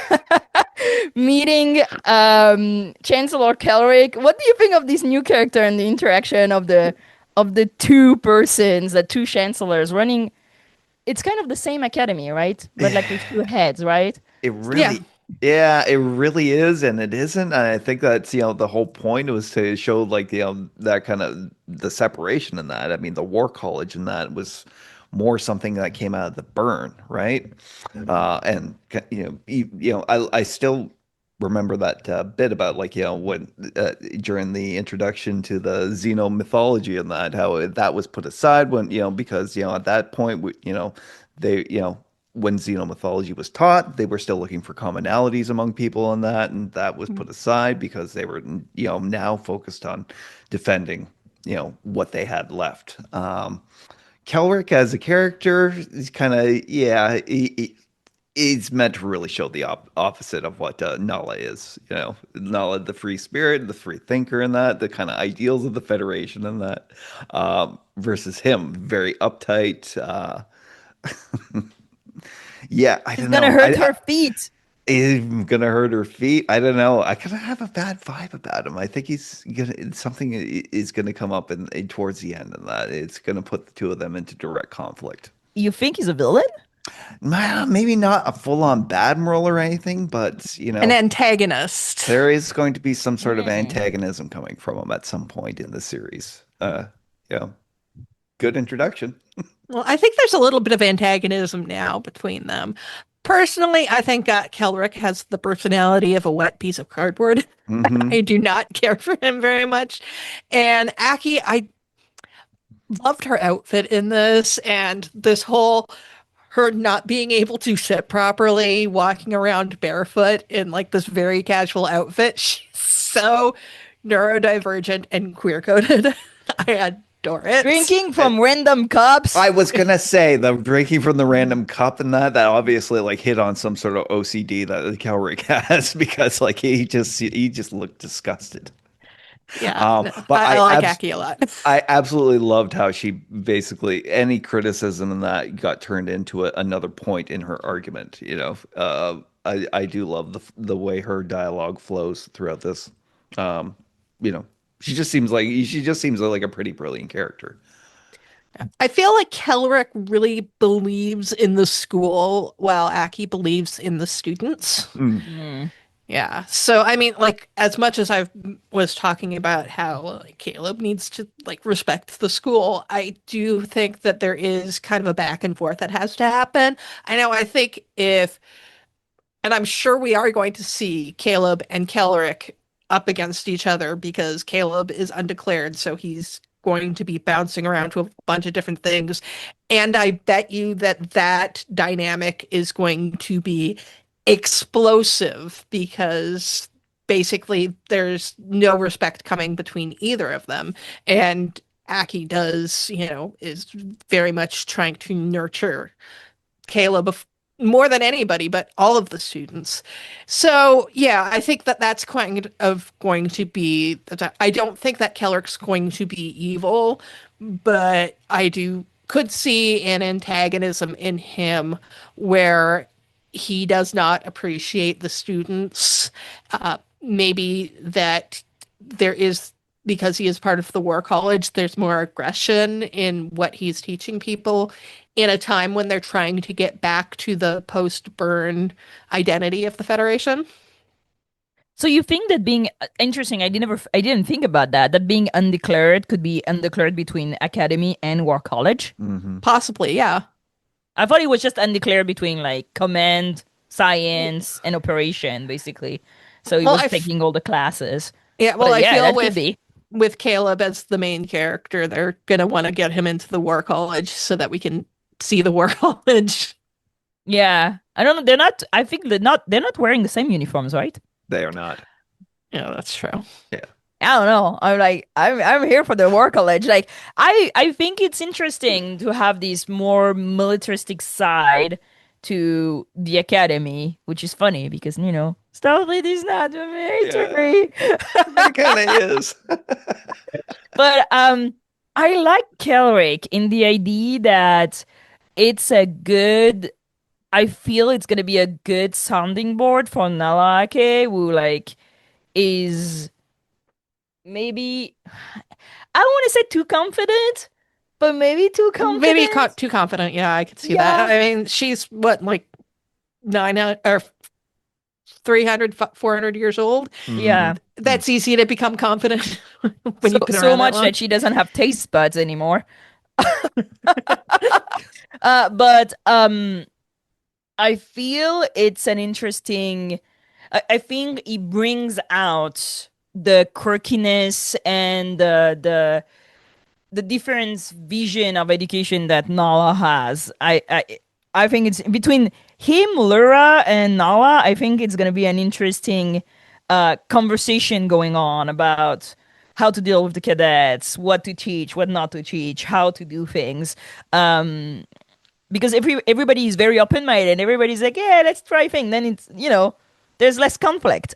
meeting Chancellor Kelric. What do you think of this new character and the interaction of the two persons, the two chancellors running? It's kind of the same academy, right? But like with two heads, right? it Yeah. really, yeah, it really is, and it isn't. And I think that's, the whole point was to show like, that kind of the separation in that. I mean, the War College in that was more something that came out of the burn, right? And I still remember that bit about like, when during the introduction to the Xeno mythology and that, how that was put aside when, because, at that point, they, when Xeno mythology was taught, they were still looking for commonalities among people on that, and that was put aside because they were, now focused on defending, what they had left. Kelric as a character is kind of, yeah, he's meant to really show the opposite of what Nala is. Nala, the free spirit, the free thinker, and that the kind of ideals of the Federation, and that versus him, very uptight. Yeah, I It's don't gonna know. hurt her feet. Is gonna hurt her feet. I don't know. I kind of have a bad vibe about him. I think he's gonna something is gonna come up in towards the end, and that it's gonna put the two of them into direct conflict. You think he's a villain? Maybe not a full-on bad moral or anything, but An antagonist. there is going to be some sort of Hmm. antagonism coming from him at some point in the series. Yeah, good introduction. Well, I think there's a little bit of antagonism now between them. Personally, I think Kelric has the personality of a wet piece of cardboard. Hmm. I do not care for him very much. And Aki, I loved her outfit in this, and this whole her not being able to sit properly, walking around barefoot in like this very casual outfit. She's so neurodivergent and queer coded. I adore it. Drinking from random cups. I was gonna say the drinking from the random cup and that obviously like hit on some sort of OCD that Kelric has because like he just looked disgusted. Yeah, no, But I like Aki a lot. I absolutely loved how she basically any criticism in that got turned into another point in her argument. I do love the way her dialogue flows throughout this. Um, you know, she just seems like a pretty brilliant character. I feel like Kelric really believes in the school while Aki believes in the students. Mm. Hmm. Yeah. So I mean, like as much as I was talking about how like, Caleb needs to like respect the school, I do think that there is kind of a back and forth that has to happen. I know I think if and I'm sure we are going to see Caleb and Kelric up against each other because Caleb is undeclared, so he's going to be bouncing around to a bunch of different things. And I bet you that that dynamic is going to be explosive because basically there's no respect coming between either of them. And Aki does, is very much trying to nurture Caleb more than anybody, but all of the students. So yeah, I think that that's going to be. I don't think that Keller's going to be evil, but I do could see an antagonism in him where he does not appreciate the students. Maybe that there is, because he is part of the war college, there's more aggression in what he's teaching people in a time when they're trying to get back to the post-burn identity of the Federation. So you think that being interesting? I didn't think about that. That being undeclared could be undeclared between academy and war college. Mm-hmm. Possibly, yeah. I thought it was just undeclared between like command, science, and operation, basically. So he Well, was taking all the classes. Yeah, well, But I yeah, feel that could be. with Caleb as the main character, they're gonna want to get him into the war college so that we can see the war college. Yeah, I don't know. They're not. I think they're not. They're not wearing the same uniforms, right? They are not. Yeah, that's true. Yeah. I don't know. I'm like I'm here for the war college. Like I think it's interesting to have this more militaristic side to the academy, which is funny because Starfleet is not the military. It kind of is. But I like Kelrick in the idea that it's a good. I feel it's gonna be a good sounding board for Nalake, who like is maybe I don't want to say too confident, but maybe too Maybe confident. too confident. Yeah, I could see Yeah. that. I mean, she's what, like 900 or 300, 400 years old. Yeah. That's easy to become confident when you've been So around that much long. that she doesn't have taste buds anymore. But I feel it's an interesting. I think it brings out the quirkiness and the different vision of education that Nala has. I think it's between him, Lura, and Nala. I think it's gonna be an interesting conversation going on about how to deal with the cadets, what to teach, what not to teach, how to do things. Because everybody is very open minded and everybody's like, yeah, let's try things. Then it's there's less conflict.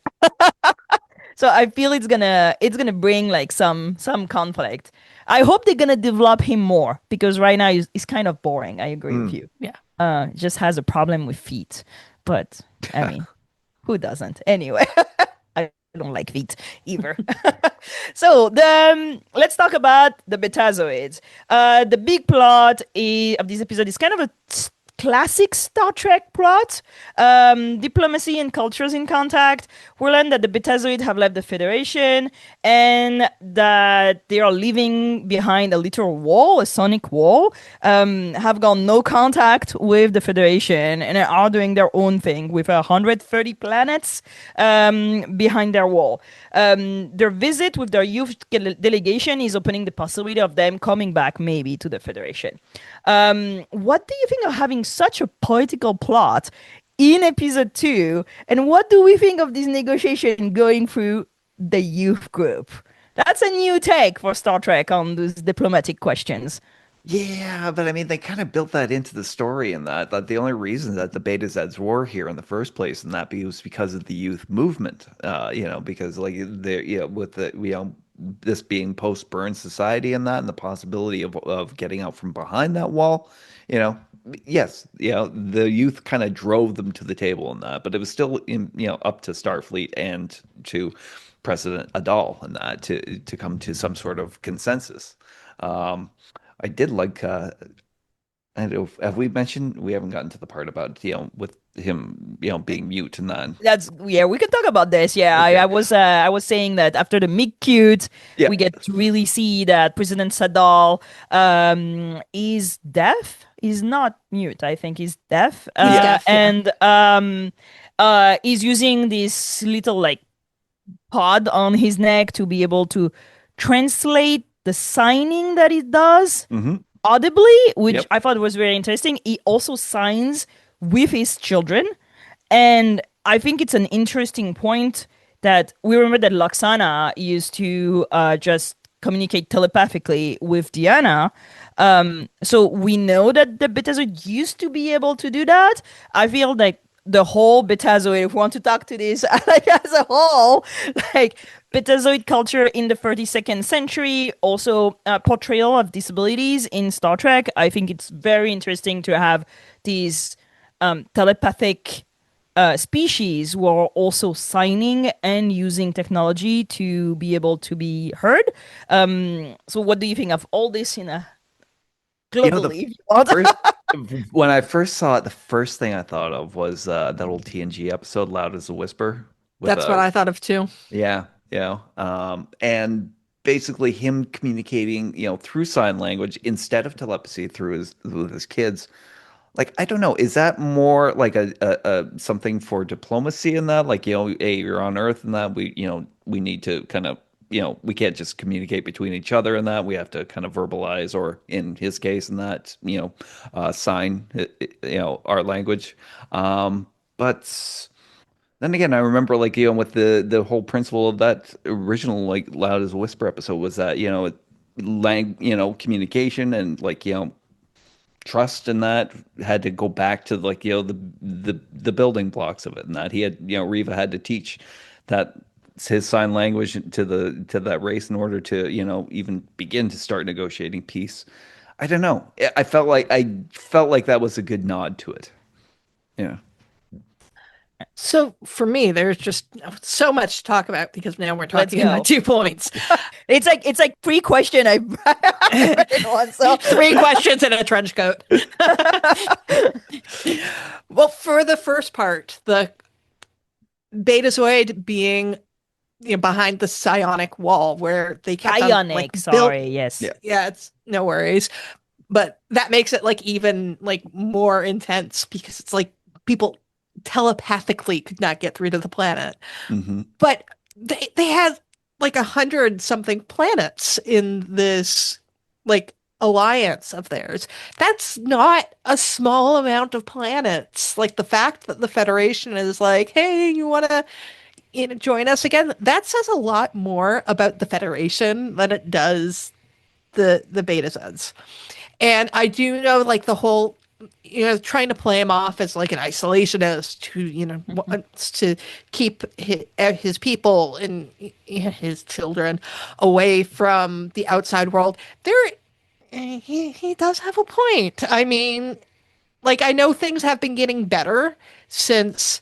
So I feel it's gonna bring like some conflict. I hope they're gonna develop him more because right now he's kind of boring. I agree with you. Yeah. Just has a problem with feet, but I mean, who doesn't? Anyway, I don't like feet either. So let's talk about the Betazoids. The big plot of this episode is kind of a classic Star Trek plot. Diplomacy and cultures in contact. We learn that the Betazoid have left the Federation and that they are leaving behind a literal wall, a sonic wall, have gone no contact with the Federation and are doing their own thing with 130 planets behind their wall. Their visit with their youth delegation is opening the possibility of them coming back maybe to the Federation. What do you think of having such a political plot in episode 2? And what do we think of this negotiation going through the youth group? That's a new take for Star Trek on those diplomatic questions. Yeah, but I mean, they kind of built that into the story, and that the only reason that the Beta Zeds were here in the first place, and that was because of the youth movement. Because like they, with the this being post-burn society and the possibility of getting out from behind that wall, yes, the youth kind of drove them to the table in that, but it was still up to Starfleet and to President Adal and that to come to some sort of consensus. I did like I don't know, have we mentioned we haven't gotten to the part about with him being mute and that. Yeah, we can talk about this. Yeah, Okay. I was saying that after the meet cute, Yeah. we get to really see that President Sadal is deaf. He's not mute. I think he's deaf. He's deaf, yeah. And he's using this little like pod on his neck to be able to translate the signing that he does Hmm. audibly, which Yep. I thought was very interesting. He also signs with his children. And I think it's an interesting point that we remember that Loxana used to just communicate telepathically with Diana. So we know that the Betazoid used to be able to do that. I feel like the whole Betazoid, if we want to talk to this like as a whole, like Betazoid culture in the 32nd century, also portrayal of disabilities in Star Trek. I think it's very interesting to have these telepathic species who are also signing and using technology to be able to be heard. So what do you think of all this in a You know, the globally, if you want? first when I first saw it, the first thing I thought of was that old TNG episode, "Loud as a Whisper," with That's what I thought of too. yeah, and basically him communicating, through sign language instead of telepathy through his with his kids. Like, I don't know, is that more like a something for diplomacy in that? Like, hey, you're on Earth and that we need to kind of, we can't just communicate between each other and that we have to kind of verbalize, or in his case, in that, sign, our language. But then again, I remember, like, with the whole principle of that original, like, Loud as a Whisper episode was that, communication and, like, trust in that had to go back to, like, the building blocks of it, and that he had, Riva had to teach that his sign language to that race in order to, even begin to start negotiating peace. I don't know. I felt like that was a good nod to it. Yeah. So for me, there's just so much to talk about because now we're Let's talking about go. 2 points. It's like pre-question. I read it once, so 3 questions in a trench coat. Well, for the first part, the Betazoid being behind the psionic wall where they kept on like bionic. Sorry, yes. Yeah. yeah, it's no worries. But that makes it like even like more intense because it's like people telepathically could not get through to the planet. Hmm. But they had like 100 something planets in this like alliance of theirs. That's not a small amount of planets. Like the fact that the Federation is like, hey, you want to join us again? That says a lot more about the Federation than it does the Betazoids. And I do know like the whole trying to play him off as like an isolationist who, wants to keep his people and his children away from the outside world. He does have a point. I mean, like I know things have been getting better since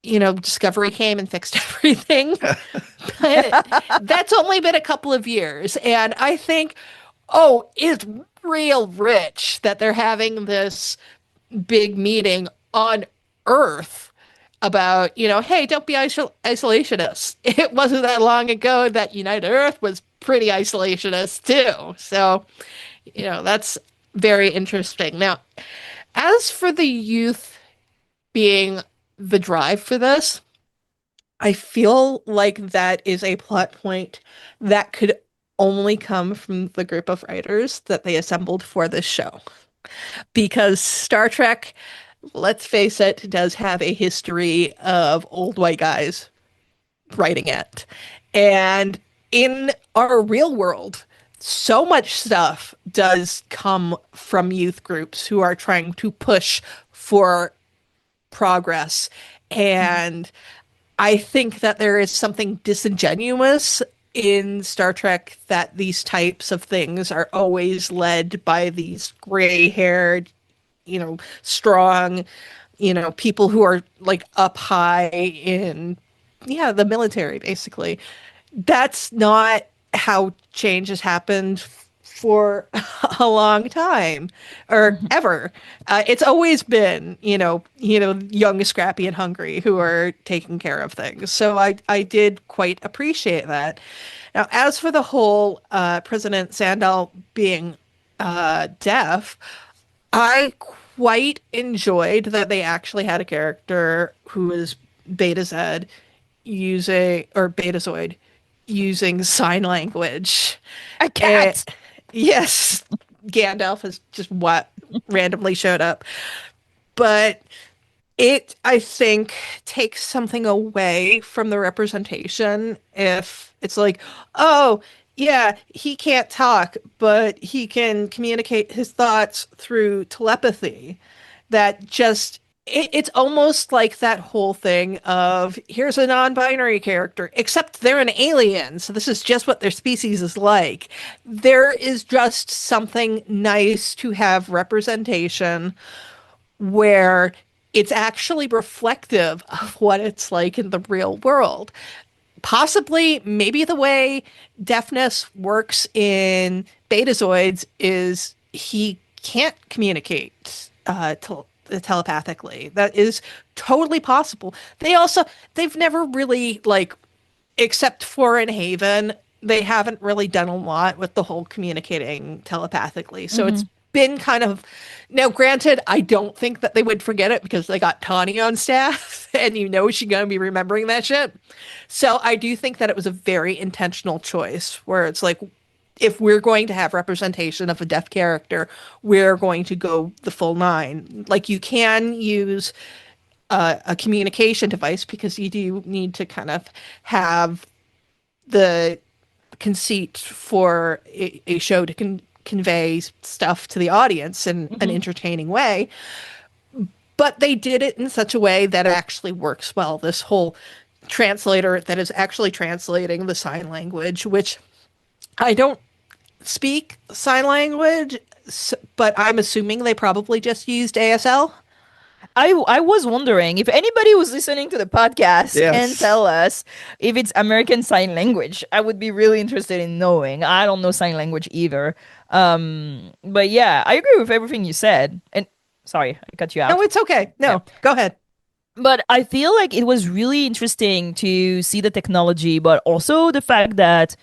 Discovery came and fixed everything. But that's only been a couple of years. And I think, oh, it's real rich that they're having this big meeting on Earth about, hey, don't be isolationists. It wasn't that long ago that United Earth was pretty isolationist too. So, that's very interesting. Now, as for the youth being the drive for this, I feel like that is a plot point that could only come from the group of writers that they assembled for this show. Because Star Trek, let's face it, does have a history of old white guys writing it. And in our real world, so much stuff does come from youth groups who are trying to push for progress. And I think that there is something disingenuous in Star Trek that these types of things are always led by these gray-haired, strong, people who are like up high in, the military, basically. That's not how change has happened for a long time or ever. It's always been, young, scrappy, and hungry who are taking care of things. So I did quite appreciate that. Now, as for the whole President Sandal being deaf, I quite enjoyed that they actually had a character who is Beta Z or Betazoid using sign language. A cat. Yes, Gandalf is just what randomly showed up. But it, I think, takes something away from the representation if it's like, oh, yeah, he can't talk, but he can communicate his thoughts through telepathy. That just It's almost like that whole thing of here's a non-binary character, except they're an alien, so this is just what their species is like. There is just something nice to have representation where it's actually reflective of what it's like in the real world. Possibly, maybe the way deafness works in Betazoids is he can't communicate telepathically. That is totally possible. They've never really, like, except for in Haven, they haven't really done a lot with the whole communicating telepathically. So it's been kind of, now granted, I don't think that they would forget it because they got Tawny on staff and she's going to be remembering that shit. So I do think that it was a very intentional choice where it's like, if we're going to have representation of a deaf character, we're going to go the full nine. Like, you can use a communication device because you do need to kind of have the conceit for a show to convey stuff to the audience in an entertaining way. But they did it in such a way that it actually works well. This whole translator that is actually translating the sign language, which I don't speak sign language, but I'm assuming they probably just used ASL. I was wondering if anybody was listening to the podcast can Yes. tell us if it's American Sign Language. I would be really interested in knowing. I don't know sign language either. But yeah, I agree with everything you said. And sorry, I cut you out. No, it's okay. No, go ahead. But I feel like it was really interesting to see the technology, but also the fact that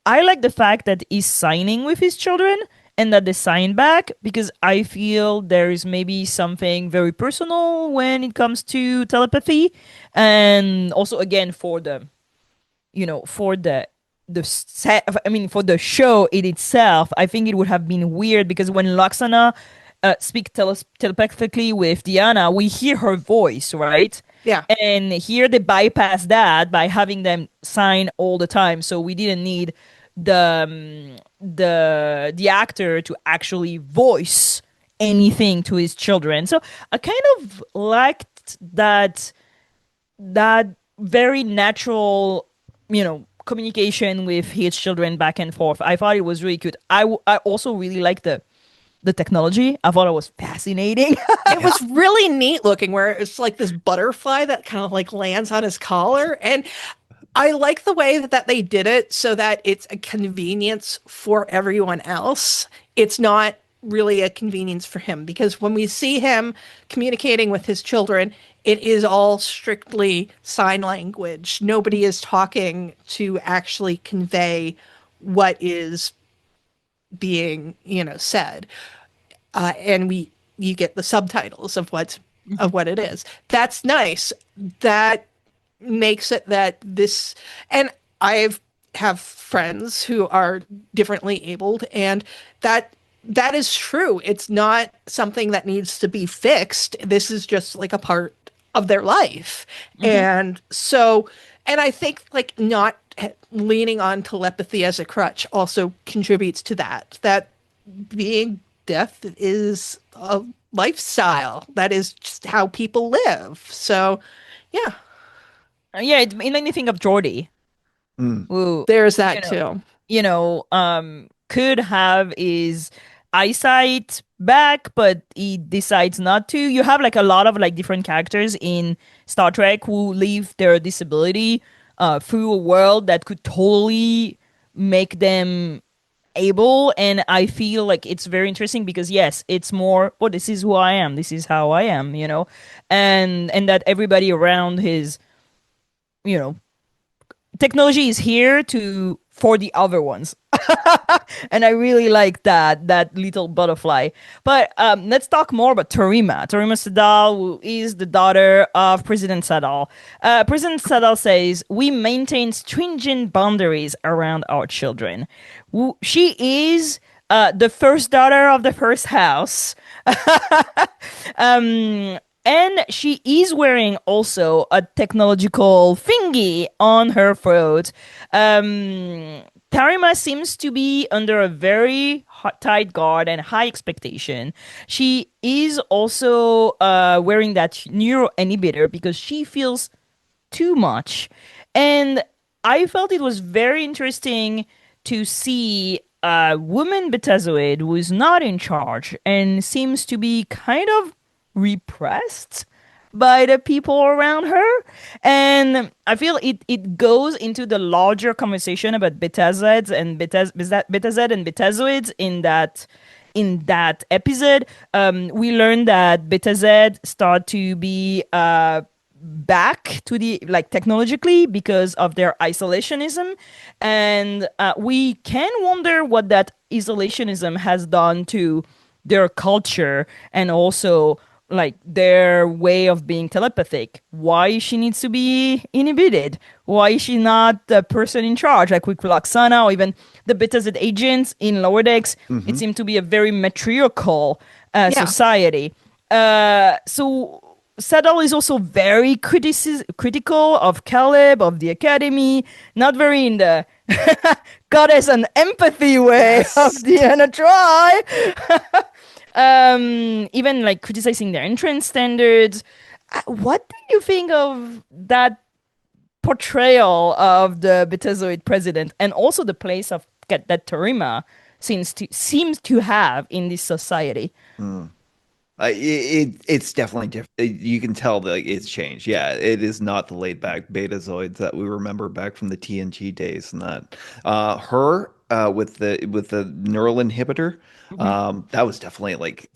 I like the fact that he's signing with his children and that they sign back, because I feel there is maybe something very personal when it comes to telepathy. And also, again, for for the set, I mean, for the show in itself, I think it would have been weird because when Loxana speak telepathically with Diana, we hear her voice, right? Yeah. And here they bypass that by having them sign all the time, so we didn't need the actor to actually voice anything to his children. So I kind of liked that very natural, communication with his children back and forth. I thought it was really cute. I also really liked the technology. I thought it was fascinating. It was really neat looking where it's like this butterfly that kind of like lands on his collar. And I like the way that they did it so that it's a convenience for everyone else. It's not really a convenience for him, because when we see him communicating with his children, it is all strictly sign language. Nobody is talking to actually convey what is being, said. And you get the subtitles of what it is. That's nice. That makes it that this, and have friends who are differently abled, and that is true. It's not something that needs to be fixed. This is just like a part of their life. And so, and I think like not leaning on telepathy as a crutch also contributes to that being deaf is a lifestyle. That is just how people live. So yeah. Yeah, it made me think of Jordy, who There's that too. could have his eyesight back, but he decides not to. You have like a lot of like different characters in Star Trek who leave their disability through a world that could totally make them able. And I feel like it's very interesting because yes, it's more, oh, this is who I am, this is how I am, and that everybody around his, technology is here for the other ones. And I really like that little butterfly. But let's talk more about Tarima Sadal, who is the daughter of President Sadal. President Sadal says, we maintain stringent boundaries around our children. She is the first daughter of the first house. And she is wearing also a technological thingy on her throat. Tarima seems to be under a very tight guard and high expectation. She is also wearing that neuro inhibitor because she feels too much. And I felt it was very interesting to see a woman Betazoid who is not in charge and seems to be kind of repressed by the people around her. And I feel it goes into the larger conversation about Betazoids and Betazed and Betazoids in that episode. We learned that Betazed start to be back to the like technologically because of their isolationism, and we can wonder what that isolationism has done to their culture and also like their way of being telepathic. Why she needs to be inhibited? Why is she not the person in charge, like with Roxana or even the Betazed agents in Lower Decks? It seemed to be a very matriarchal Yeah. society. So Saddle is also very critical of Caleb, of the Academy, not very in the goddess and empathy way of the Try. Even like criticizing their entrance standards. What do you think of that portrayal of the Betazoid president and also the place of that Terima seems to have in this society? It's definitely different. You can tell that it's changed. Yeah, it is not the laid back Betazoids that we remember back from the TNG days and that. Her with the neural inhibitor, that was definitely like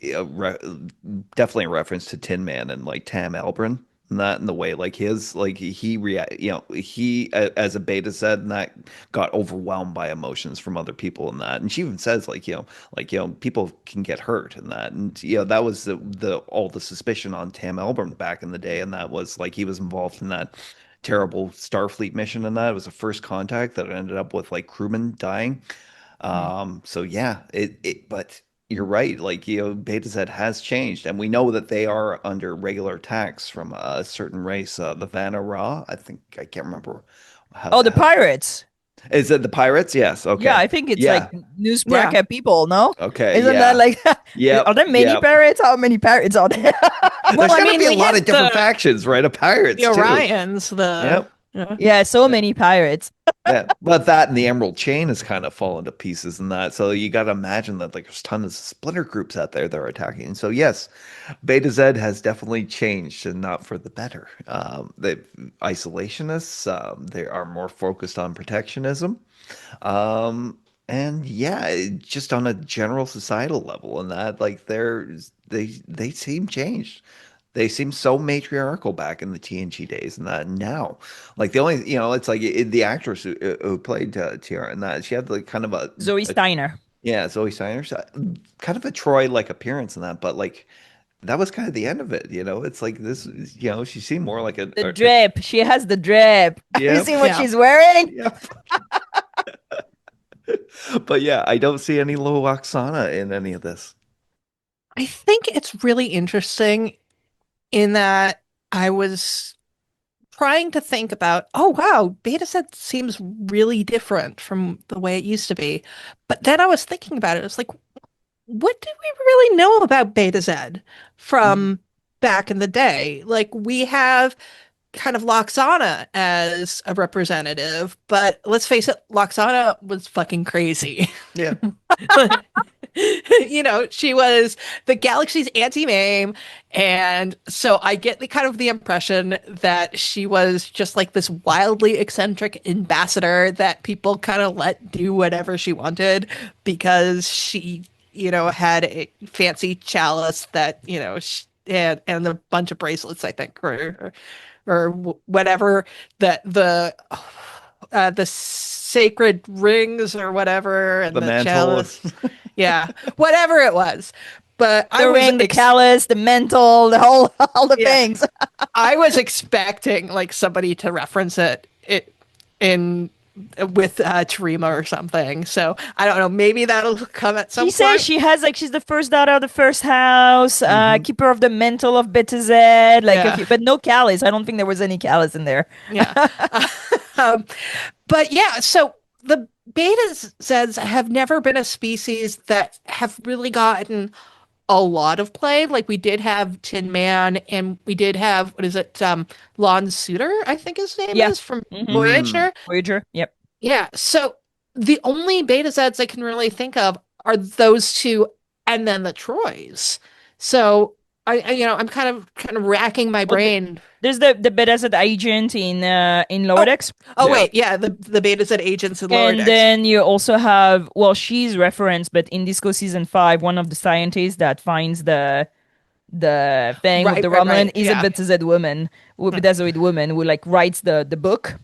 definitely a reference to Tin Man and like Tam Elbrin. And that in the way like his like he react he as a beta said and that got overwhelmed by emotions from other people and that, and she even says people can get hurt and that, and that was the all the suspicion on Tam Elbern back in the day, and that was like he was involved in that terrible Starfleet mission, and that it was the first contact that ended up with like crewmen dying. So yeah, but you're right. Like, Beta Z has changed, and we know that they are under regular attacks from a certain race, the Vanna Ra. I can't remember Oh, the pirates. Is it the pirates? Yes. Yeah, Okay. I think it's Yeah. like news Yeah. bracket people, no? Okay. Isn't Yeah. that like, Yep. are there many Yep. pirates? How many pirates are there? There's Well, I gotta mean, be a we lot had of different the- factions, right? Of pirates The too. Orions, Yep. Yeah, so many pirates. Yeah, but that and the Emerald Chain has kind of fallen to pieces in that. So you got to imagine that like there's tons of splinter groups out there that are attacking. So yes, Beta Z has definitely changed and not for the better. The isolationists, they are more focused on protectionism. And yeah, just on a general societal level and that like they seem changed. They seem so matriarchal back in the TNG days, and that now, like the only, it's like the actress who played Tiara, and that she had like kind of Zoe Steiner. yeah, Zoe Steiner, kind of a Troy-like appearance in that, but like that was kind of the end of it. It's like this, she seemed more like The drip. She has the drip. Yep. You see what Yeah. she's wearing? Yep. But yeah, I don't see any low Oksana in any of this. I think it's really interesting in that I was trying to think about, oh wow, Beta set seems really different from the way it used to be. But then I was thinking about it. It's like, what do we really know about Beta Z from back in the day? Like we have kind of Loxana as a representative, but let's face it, Loxana was fucking crazy. Yeah. She was the galaxy's anti-MAME, and so I get the impression that she was just like this wildly eccentric ambassador that people kind of let do whatever she wanted because she, had a fancy chalice that, and a bunch of bracelets, I think, or whatever that the sacred rings or whatever, and The the mantle. chalice. Yeah, whatever it was. But The ring, the callus, the mental, all the things. I was expecting like somebody to reference it in with Terima or something. So I don't know. Maybe that'll come at some She point. says she has she's the first daughter of the first house, keeper of the mental of Beta Z, Yeah. but no callus. I don't think there was any callus in there. Yeah. But yeah, so the Beta Zeds have never been a species that have really gotten a lot of play. Like we did have Tin Man, and we did have, what is it, Lon Suitor, I think his name Yeah. is, from Mm-hmm. Mm. Voyager. Voyager. Yep. Yeah, so the only Beta Zeds I can really think of are those two, and then the Troys. So I'm kind of racking my Well, brain. there's the Bethesda agent in Lower Oh, Decks. oh Yeah. wait, yeah, the Beta Z agents in Lower And Decks. then you also have, well, she's referenced, but in Disco season 5, one of the scientists that finds the thing with Right, the right, Romulan right. is a Yeah. Betazoid woman, Betazoid woman who like writes the book.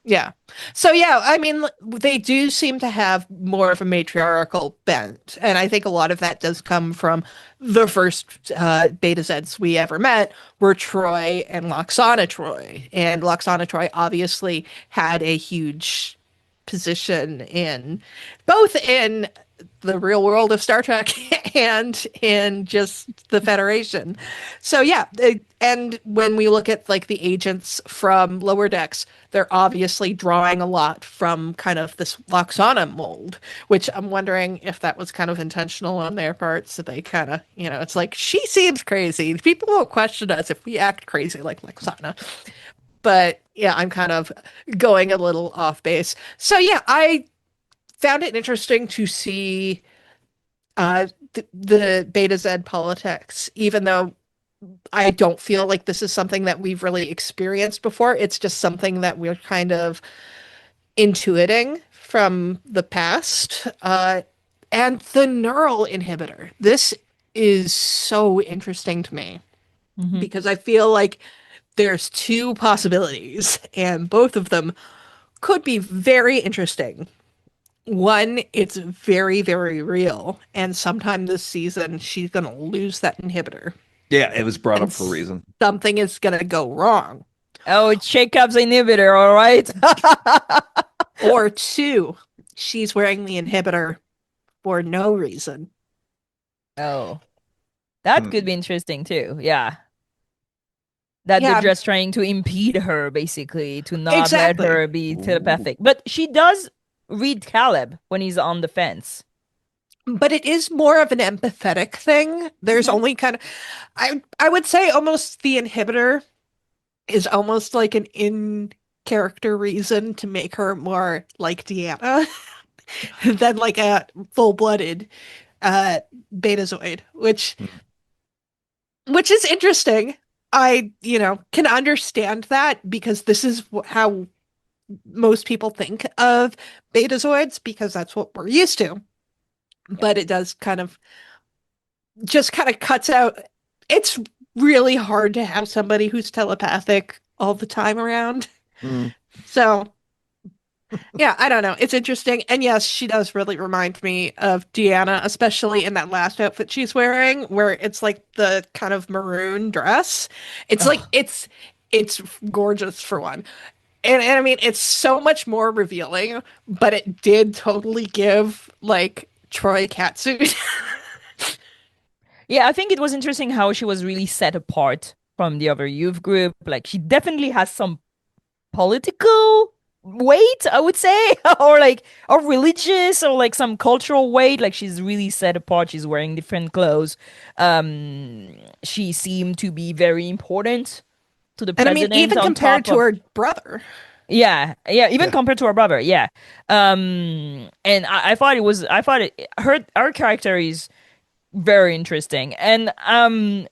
Yeah. So yeah, I mean, they do seem to have more of a matriarchal bent, and I think a lot of that does come from the first Beta Zeds we ever met were Troy and Loxana Troy, and Loxana Troy obviously had a huge position in both in the real world of Star Trek and in just the Federation. So yeah, and when we look at like the agents from Lower Decks, they're obviously drawing a lot from kind of this Loxana mold, which I'm wondering if that was kind of intentional on their part. So they kind of, it's like she seems crazy. People won't question us if we act crazy like Loxana. But yeah, I'm kind of going a little off base. So yeah, I found it interesting to see the Beta Z politics, even though I don't feel like this is something that we've really experienced before. It's just something that we're kind of intuiting from the past. And the neural inhibitor. This is so interesting to me Hmm. because I feel like there's two possibilities, and both of them could be very interesting. One, it's very, very real, and sometime this season she's gonna lose that inhibitor, Yeah, it was brought and up for a reason. something is gonna go wrong. Oh, it's Jacob's inhibitor, all right. Or two, she's wearing the inhibitor for no reason. Oh, that could Hmm. be interesting too. Yeah. That they're Yeah, just trying to impede her, basically, to not let exactly. her be Ooh. telepathic. But she does read Caleb when he's on the fence. But it is more of an empathetic thing. There's Mhm. only kind of, I would say almost the inhibitor is almost like an in character reason to make her more like Deanna than like a full-blooded uh Betazoid, Hmm. which is interesting. I, can understand that because this is how most people think of Betazoids because that's what we're used to. Yeah. But it does kind of cuts out. It's really hard to have somebody who's telepathic all the time around. Mm. So yeah, I don't know. It's interesting. And yes, she does really remind me of Deanna, especially in that last outfit she's wearing, where it's like the kind of maroon dress. It's like Oh, it's gorgeous for one. And I mean it's so much more revealing, but it did totally give like Troy catsuit. yeah, I think it was interesting how she was really set apart from the other youth group. Like, she definitely has some political weight, I would say, or like, or religious, or like some cultural weight. Like, she's really set apart. She's wearing different clothes. Um, she seemed to be very important to the And I mean, president even on compared top to of, her brother. yeah, yeah, even Yeah. compared to her brother, yeah. And I thought her character is very interesting. And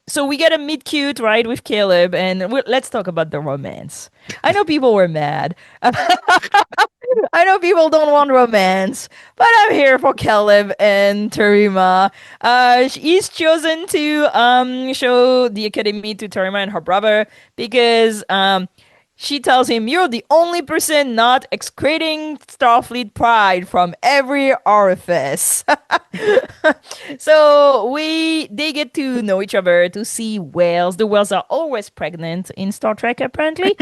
so we get a meet cute, right, with Caleb, and let's talk about the romance. I know people were mad. I know people don't want romance, but I'm here for Caleb and Terima. He's chosen to show the academy to Terima and her brother because she tells him, "You're the only person not excreting Starfleet pride from every orifice." So they get to know each other, to see whales. The whales are always pregnant in Star Trek, apparently.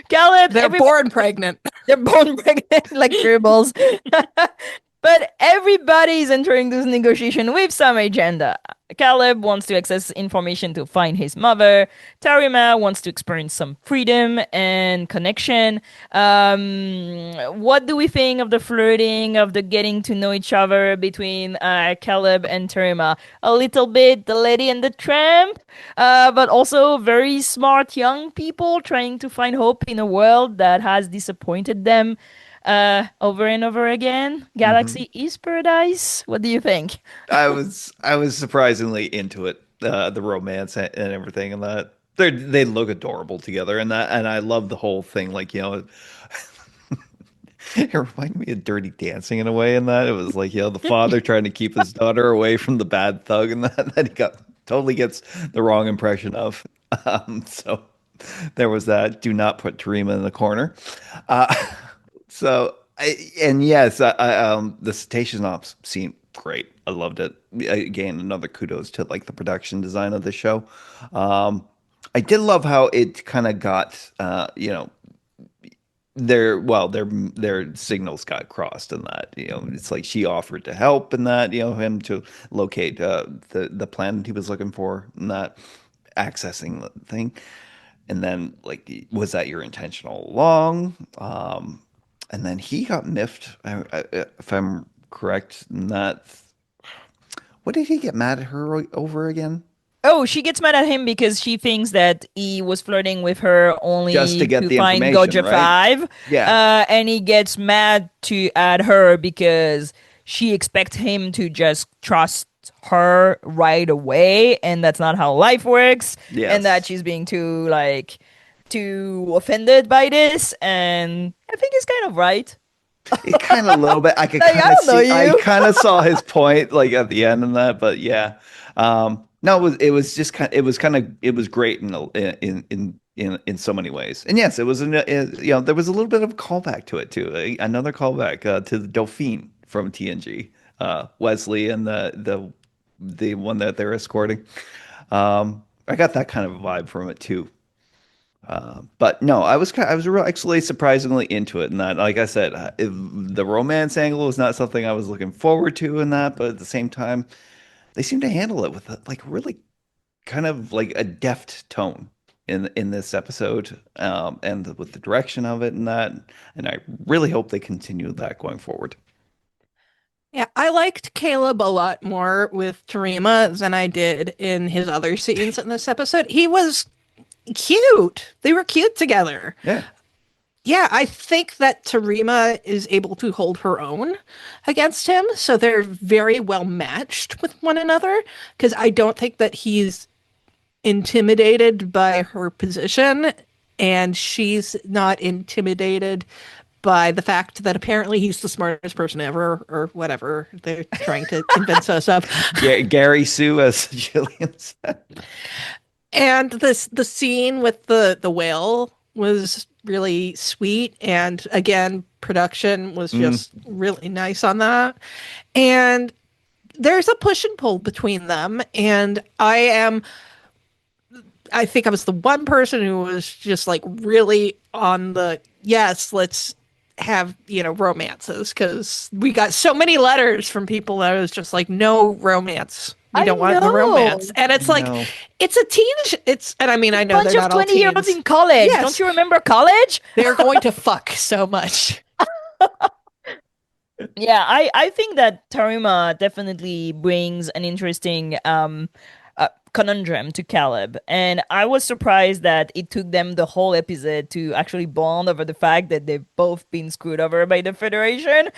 Caleb, They're everybody, born pregnant. they're born pregnant like gerbils. But everybody's entering this negotiation with some agenda. Caleb wants to access information to find his mother. Tarima wants to experience some freedom and connection. What do we think of the flirting, of the getting to know each other between Caleb and Tarima? A little bit the lady and the tramp, but also very smart young people trying to find hope in a world that has disappointed them over and over again. Hmm. Galaxy is paradise. What do you think? I was surprisingly into it, the romance and everything, and that they look adorable together, and I love the whole thing. Like it reminded me of Dirty Dancing in a way. In that it was like the father trying to keep his daughter away from the bad thug, and that he totally gets the wrong impression of. So there was that. Do not put Tarima in the corner. Uh, and yes, the cetacean ops seemed great. I loved it. Again, another kudos to like the production design of the show. Um, I did love how it kind of got, their signals got crossed in that. It's like she offered to help in that. Him to locate the planet he was looking for, and that accessing the thing. And then, like, was that your intention all along? And then he got miffed, if I'm correct. In that, what did he get mad at her over again? Oh, she gets mad at him because she thinks that he was flirting with her Just to only get to the find information, Gotcha right? 5. Yeah. And he gets mad at her because she expects him to just trust her right away. And that's not how life works. And that Yes. she's being too offended by this. And I think he's kind of right. It kind of a little bit. I could Like, kind I of don't know see. I you. kind of saw his point, like at the end, and that. But yeah, no, it was just kind. It was great in so many ways. And yes, it was. There was a little bit of a callback to it too. Another callback to the Dauphine from TNG, Wesley and the one that they're escorting. I got that kind of vibe from it too. But no, I was actually surprisingly into it, and that, like I said, the romance angle is not something I was looking forward to in that, but at the same time, they seem to handle it with like really kind of like a deft tone in this episode, and with the direction of it and that, and I really hope they continue that going forward. Yeah, I liked Caleb a lot more with Tarima than I did in his other scenes in this episode. He was cute. They were cute together. Yeah. Yeah, I think that Tarima is able to hold her own against him, so they're very well matched with one another because I don't think that he's intimidated by her position and she's not intimidated by the fact that apparently he's the smartest person ever or whatever they're trying to convince us of. Gary Sue, as Jillian said. And the scene with the whale was really sweet. And again, production was Mm. just really nice on that. And there's a push and pull between them. And I think I was the one person who was just like really on the yes, let's have, romances because we got so many letters from people that was just like, no romance. We I don't want the know. romance. And it's like, No. it's a teen, and I mean, I know they're Bunch of not all 20-year-olds teens. in college. Don't Yes, you remember college? they're going to fuck so much. Yeah, I think that Taruma definitely brings an interesting conundrum to Caleb, and I was surprised that it took them the whole episode to actually bond over the fact that they've both been screwed over by the Federation.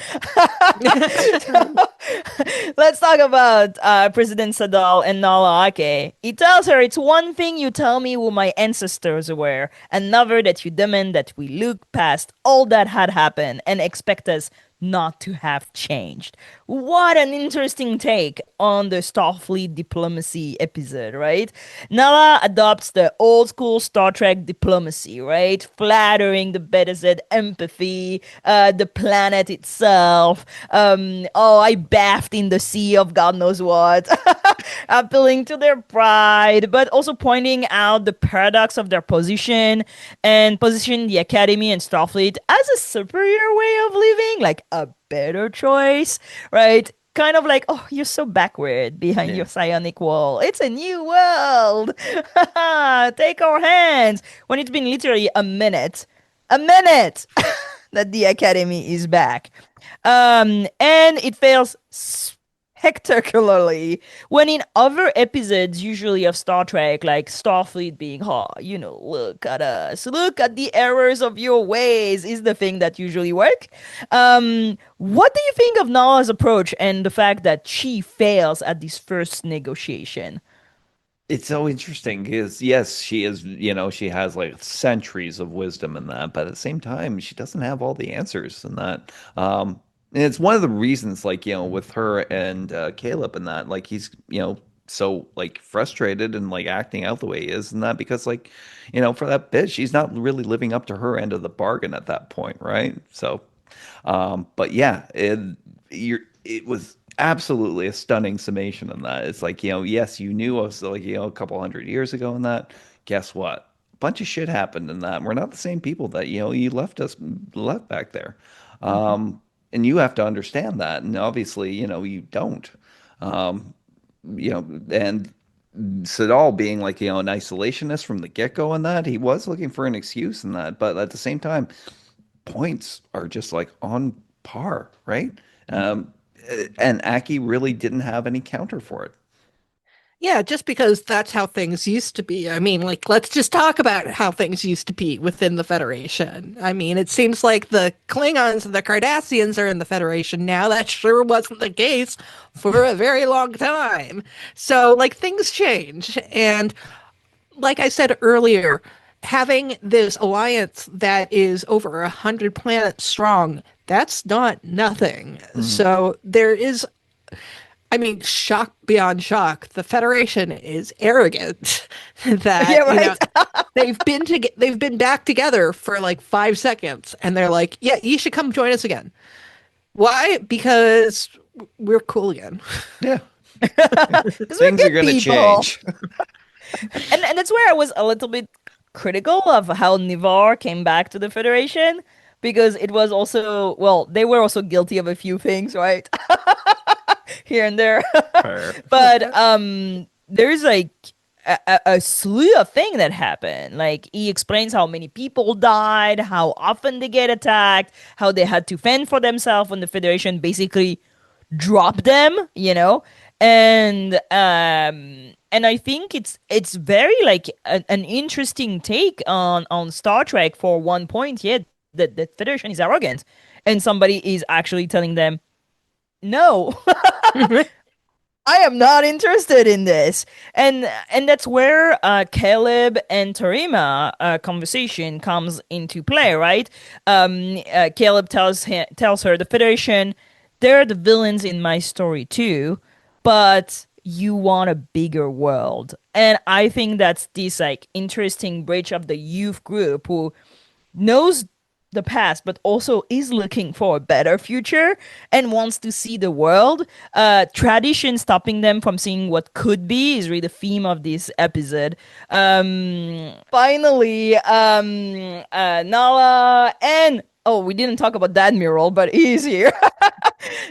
Let's talk about President Sadal and Nala Ake. He tells her, "It's one thing you tell me who my ancestors were, another that you demand that we look past all that had happened and expect us not to have changed." What an interesting take on the Starfleet diplomacy episode, right? Nala adopts the old school Star Trek diplomacy, right? Flattering the Betazoid empathy, the planet itself. Oh, I bathed in the sea of God knows what. Appealing to their pride, but also pointing out the paradox of their position and position the Academy and Starfleet as a superior way of living, like a better choice, right? Kind of like, oh, you're so backward behind your Yeah. psionic wall. It's a new world. Take our hands. When it's been literally a minute that the Academy is back. And it fails spectacularly when in other episodes, usually of Star Trek, like Starfleet being, oh, look at us, look at the errors of your ways, is the thing that usually work. What do you think of Nala's approach and the fact that she fails at this first negotiation? It's so interesting because yes, she is, she has like centuries of wisdom in that, but at the same time, she doesn't have all the answers in that. And it's one of the reasons, like, with her and Caleb and that, like he's, so like frustrated and like acting out the way he is, and that because like, for that bit, she's not really living up to her end of the bargain at that point, right? So but yeah, it was absolutely a stunning summation in that. It's like, yes, you knew us like, a couple hundred years ago in that. Guess what? A bunch of shit happened in that. We're not the same people that, you left back there. Mhm. And you have to understand that. And obviously, you don't. Um, and Sadal being like, an isolationist from the get-go in that, he was looking for an excuse in that. But at the same time, points are just like on par, right? Um, and Aki really didn't have any counter for it. Yeah, just because that's how things used to be. I mean, like, let's just talk about how things used to be within the Federation. I mean, it seems like the Klingons and the Cardassians are in the Federation now. That sure wasn't the case for a very long time. So, like, things change. And like I said earlier, having this alliance that is over 100 planets strong, that's not nothing. Mhm. So there is, I mean, shock beyond shock. The Federation is arrogant Yeah, that, right. they've been back together for like 5 seconds and they're like, yeah, you should come join us again. Why? Because we're cool again. Yeah, Because we're things are good going to people. change. And that's where I was a little bit critical of how Nivar came back to the Federation because it was also, well, they were also guilty of a few things, right? Here and there. Fair. But there's like a slew of things that happen. Like he explains how many people died, how often they get attacked, how they had to fend for themselves when the Federation basically drop them, and I think it's very like an interesting take on Star Trek for one point. Yeah, that the Federation is arrogant, and somebody is actually telling them no. I am not interested in this, and that's where Caleb and Tarima conversation comes into play, right? Caleb tells her the Federation, they're the villains in my story too, but you want a bigger world, and I think that's this like interesting bridge of the youth group who knows the past but also is looking for a better future and wants to see the world. Tradition stopping them from seeing what could be is really the theme of this episode. Finally, Nala and, oh, we didn't talk about Admiral, but he's here.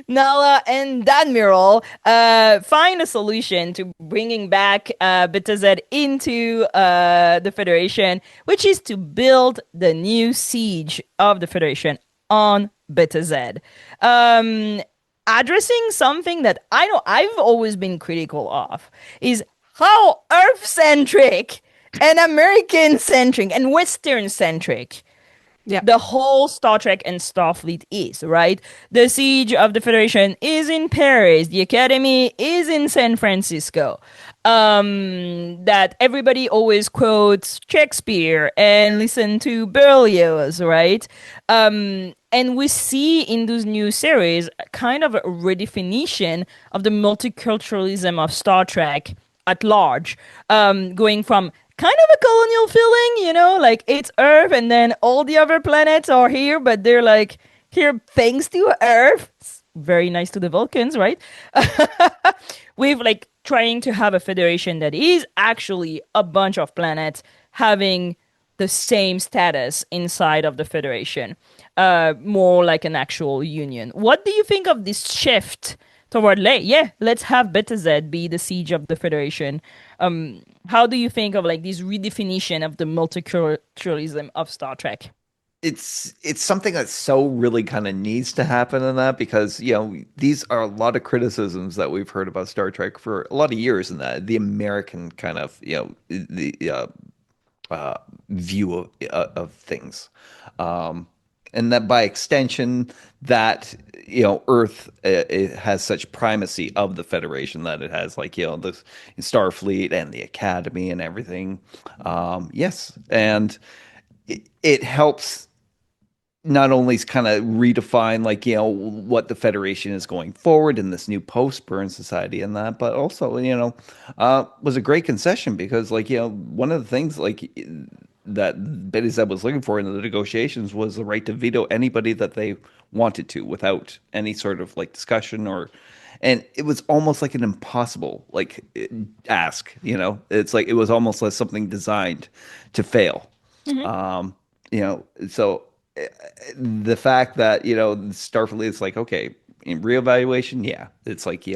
Nala and Admiral find a solution to bringing back Beta Z into the Federation, which is to build the new siege of the Federation on Beta Z. Um, Addressing something that I know I've always been critical of is how Earth centric and American centric and Western centric Yeah. the whole Star Trek and Starfleet is, right? The siege of the Federation is in Paris. The Academy is in San Francisco. That everybody always quotes Shakespeare and listen to Berlioz, right? And we see in those new series kind of a redefinition of the multiculturalism of Star Trek at large, going from kind of a colonial feeling, like it's Earth and then all the other planets are here, but they're like here thanks to Earth. It's very nice to the Vulcans, right? With like trying to have a federation that is actually a bunch of planets having the same status inside of the federation. more like an actual union. What do you think of this shift toward, yeah, let's have Beta Z be the siege of the Federation? How do you think of like this redefinition of the multiculturalism of Star Trek? It's something that so really kind of needs to happen in that, because these are a lot of criticisms that we've heard about Star Trek for a lot of years, and that the American kind of the view of things, and that by extension that Earth, it has such primacy of the Federation, that it has like the Starfleet and the Academy and everything. Yes, and it helps not only kind of redefine like what the Federation is going forward in this new post-burn society and that, but also was a great concession, because like one of the things like that Betty Zed was looking for in the negotiations was the right to veto anybody that they wanted to, without any sort of like discussion, or and it was almost like an impossible like ask. It's like it was almost like something designed to fail. Mhm. So the fact that Starfleet is like, okay, in reevaluation, yeah, it's like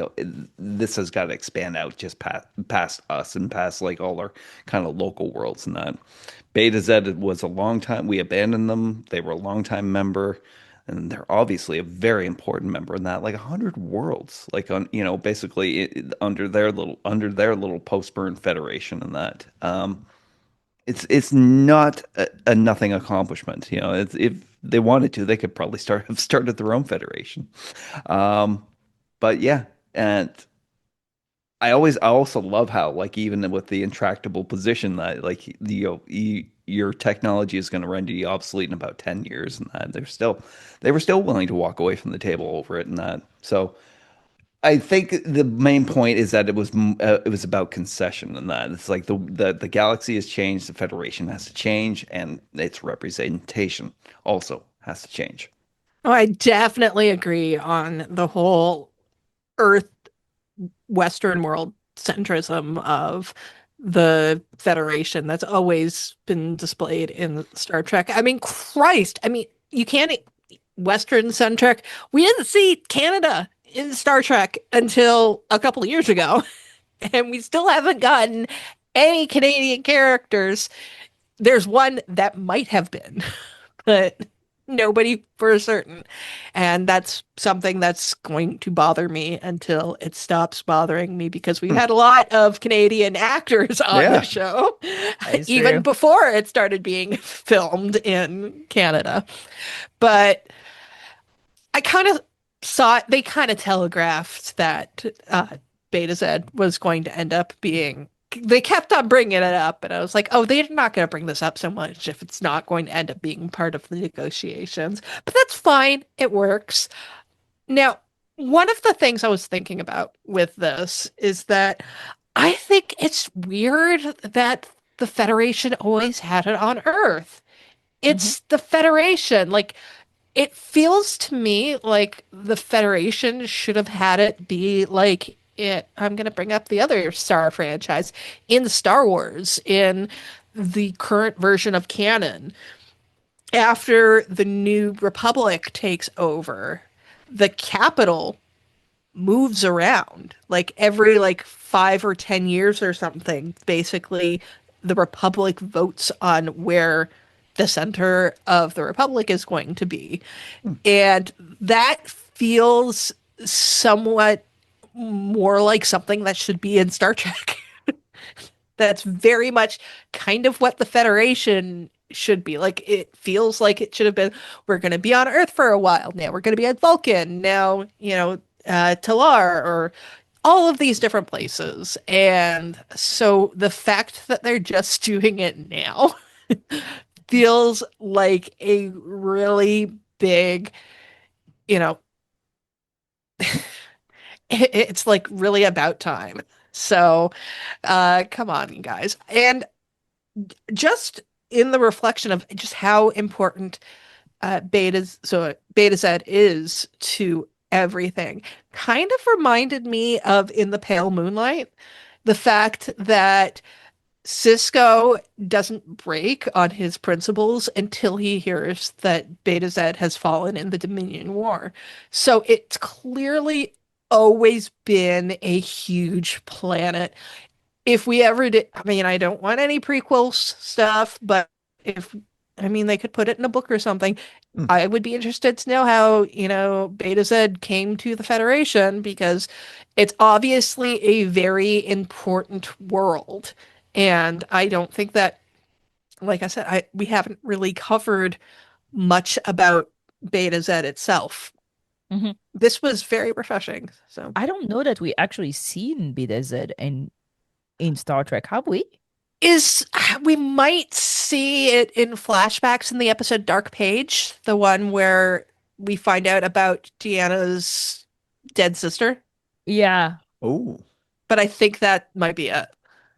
this has got to expand out just past us and past like all our kind of local worlds, and that Beta Z was a long time. We abandoned them. They were a long time member, and they're obviously a very important member in that, like 100 worlds, like on basically under their little post burn federation, and that. It's not a nothing accomplishment. If they wanted to, they could probably have started their own federation. Um, but yeah, and I also love how like even with the intractable position that like your technology is going to render you obsolete in about 10 years, and that they were still willing to walk away from the table over it, and that. So I think the main point is that it was about concession, and that it's like the galaxy has changed, the Federation has to change, and its representation also has to change. Oh, I definitely agree on the whole Earth Western world centrism of the Federation that's always been displayed in Star Trek. I mean, Christ, I mean, you can't Western centric. We didn't see Canada in Star Trek until a couple of years ago, and we still haven't gotten any Canadian characters. There's one that might have been, but nobody for certain. And that's something that's going to bother me until it stops bothering me, because we've Hmm. had a lot of Canadian actors on the Yeah. show, That is even true. before it started being filmed in Canada. But I kind of saw it, they kind of telegraphed that Beta Z was going to end up being. They kept on bringing it up, and I was like, oh, they're not going to bring this up so much if it's not going to end up being part of the negotiations. But that's fine. It works. Now, one of the things I was thinking about with this is that I think it's weird that the Federation always had it on Earth. Mhm. It's the Federation. Like, it feels to me like the Federation should have had it be like it. I'm going to bring up the other Star franchise in Star Wars, in the current version of canon. After the New Republic takes over, the capital moves around like every like 5 or 10 years or something. Basically, the Republic votes on where the center of the Republic is going to be. And that feels somewhat more like something that should be in Star Trek. That's very much kind of what the Federation should be. Like, it feels like it should have been, we're going to be on Earth for a while. Now we're going to be at Vulcan. Now, Talar, or all of these different places. And so the fact that they're just doing it now feels like a really big, you know, it's like really about time. So, come on, you guys. And just in the reflection of just how important Beta Z is to everything, kind of reminded me of In the Pale Moonlight, the fact that Cisco doesn't break on his principles until he hears that Beta Z has fallen in the Dominion War. So it's clearly always been a huge planet. If we ever did, I mean, I don't want any prequels stuff, but if, I mean, they could put it in a book or something. Hmm. I would be interested to know how, Beta Z came to the Federation because it's obviously a very important world. And I don't think that, like I said, we haven't really covered much about Beta Z itself. Mhm. This was very refreshing. So I don't know that we actually seen BDZ in Star Trek, have we? is we might see it in flashbacks in the episode Dark Page, the one where we find out about Deanna's dead sister. Yeah. Oh, But I think that might be it.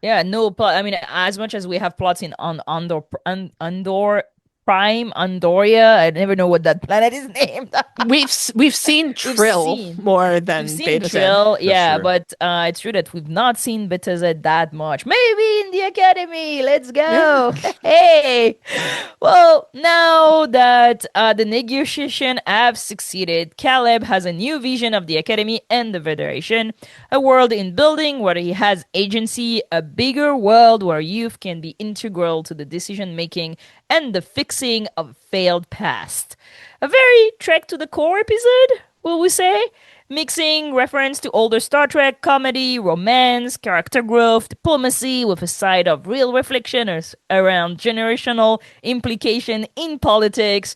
Yeah, no plot. I mean, as much as we have plots in Andor Prime, Andoria, I never know what that planet is named. We've seen We've Trill seen. more We've than seen Beta Z. Trill, that's yeah, true. but it's true that we've not seen Bethesda that much. Maybe in the Academy. Let's Yeah. go. Hey. Well, now that the negotiation have succeeded, Caleb has a new vision of the Academy and the Federation. A world in building where he has agency, a bigger world where youth can be integral to the decision making and the fixing of failed past. A very Trek to the core episode, will we say? Mixing reference to older Star Trek, comedy, romance, character growth, diplomacy with a side of real reflection around generational implication in politics.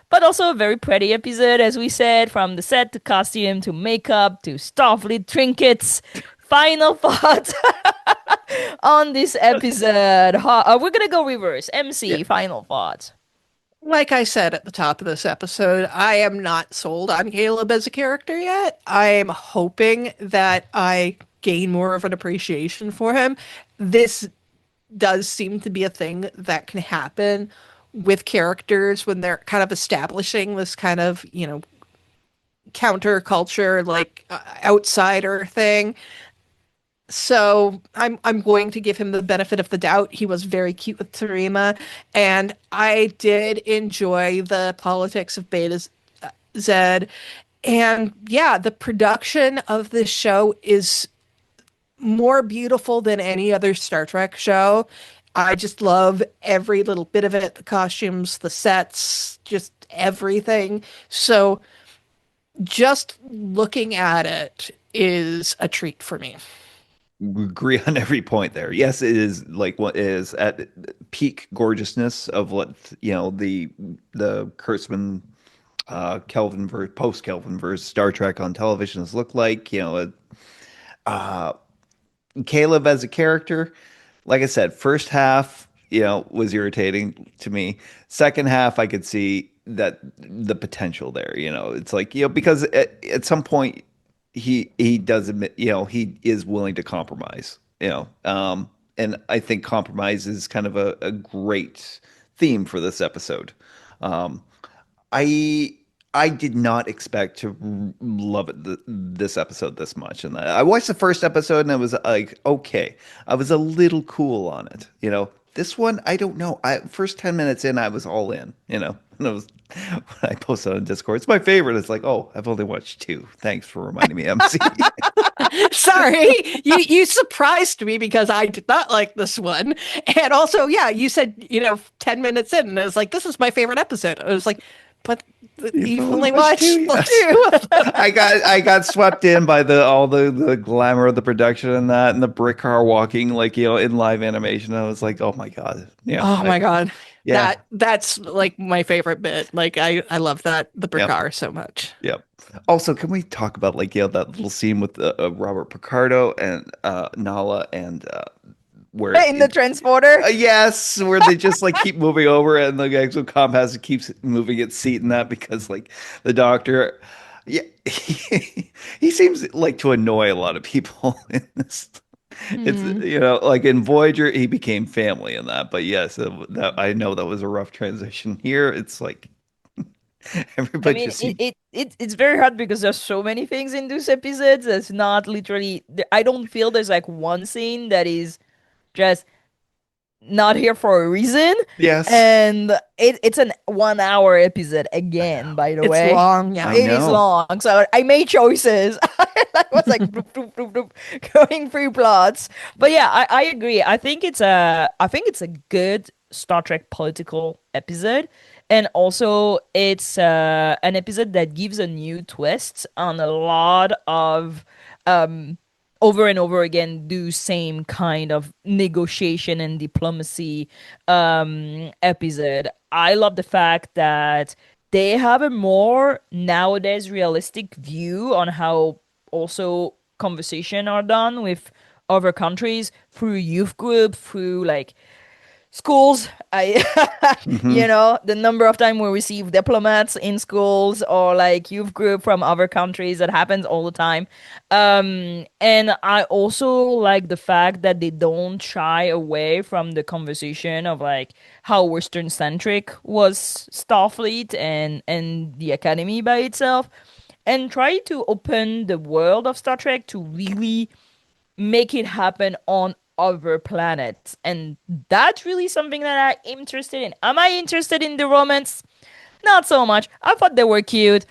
But also a very pretty episode, as we said, from the set to costume to makeup to Starfleet trinkets. Final thoughts on this episode. We're gonna go reverse. Yeah. MC, final thoughts. Like I said at the top of this episode, I am not sold on Caleb as a character yet. I'm hoping that I gain more of an appreciation for him. This does seem to be a thing that can happen with characters when they're kind of establishing this kind of, counterculture, like outsider thing. So I'm going to give him the benefit of the doubt. He was very cute with Tarima, and I did enjoy the politics of Beta Z. And yeah, the production of this show is more beautiful than any other Star Trek show. I just love every little bit of it, the costumes, the sets, just everything. So just looking at it is a treat for me. We agree on every point there. Yes, it is like what is at peak gorgeousness of what the Kurtzman Kelvin verse post Kelvin verse Star Trek on television has looked like. Uh, Caleb as a character, like I said, first half, was irritating to me. Second half, I could see that the potential there. It's like, because at some point he does admit, he is willing to compromise. And I think compromise is kind of a great theme for this episode. Um, I I did not expect to love it this episode this much, and I watched the first episode and I was like, okay, I was a little cool on it. This one I don't know. I first 10 minutes in, I was all in. And it was when I posted on Discord. It's my favorite. It's like, oh, I've only watched two. Thanks for reminding me, MC. Sorry, you surprised me because I did not like this one. And also, yeah, you said, 10 minutes in, and I was like, this is my favorite episode. I was like, but you've only watched yes. two. I got swept in by all the glamour of the production and that, and the brick car walking like in live animation. I was like, oh my god, yeah, Oh my God. yeah, That's like my favorite bit. Like I love the yep, Bricar so much. yep. Also, can we talk about like that little scene with Robert Picardo and Nala and where In the transporter. yes, where they just like keep moving over and the exo compass keeps moving its seat and that because like the doctor, yeah, he seems like to annoy a lot of people in this. It's Hmm. like in Voyager, he became family in that, but yes, I know that was a rough transition. Here, it's like I everybody mean, just it's very hard because there's so many things in these episodes. It's not literally. I don't feel there's like one scene that is just not here for a reason. Yes, And it's an 1 hour episode again, by the It's way. long, yeah. I It is know. long. So I made choices. I was like bloop, bloop, bloop, bloop, going through plots. But yeah, I agree. I think it's a good Star Trek political episode. And also it's an episode that gives a new twist on a lot of um over and over again do same kind of negotiation and diplomacy episode. I love the fact that they have a more nowadays realistic view on how also conversation are done with other countries through youth group, through like schools. I Hmm. the number of time we receive diplomats in schools or like youth group from other countries, that happens all the time. And I also like the fact that they don't shy away from the conversation of like how western centric was Starfleet and the academy by itself, and try to open the world of Star Trek to really make it happen on other planets. And that's really something that I'm interested in. Am I interested in the romance? Not so much. I thought they were cute.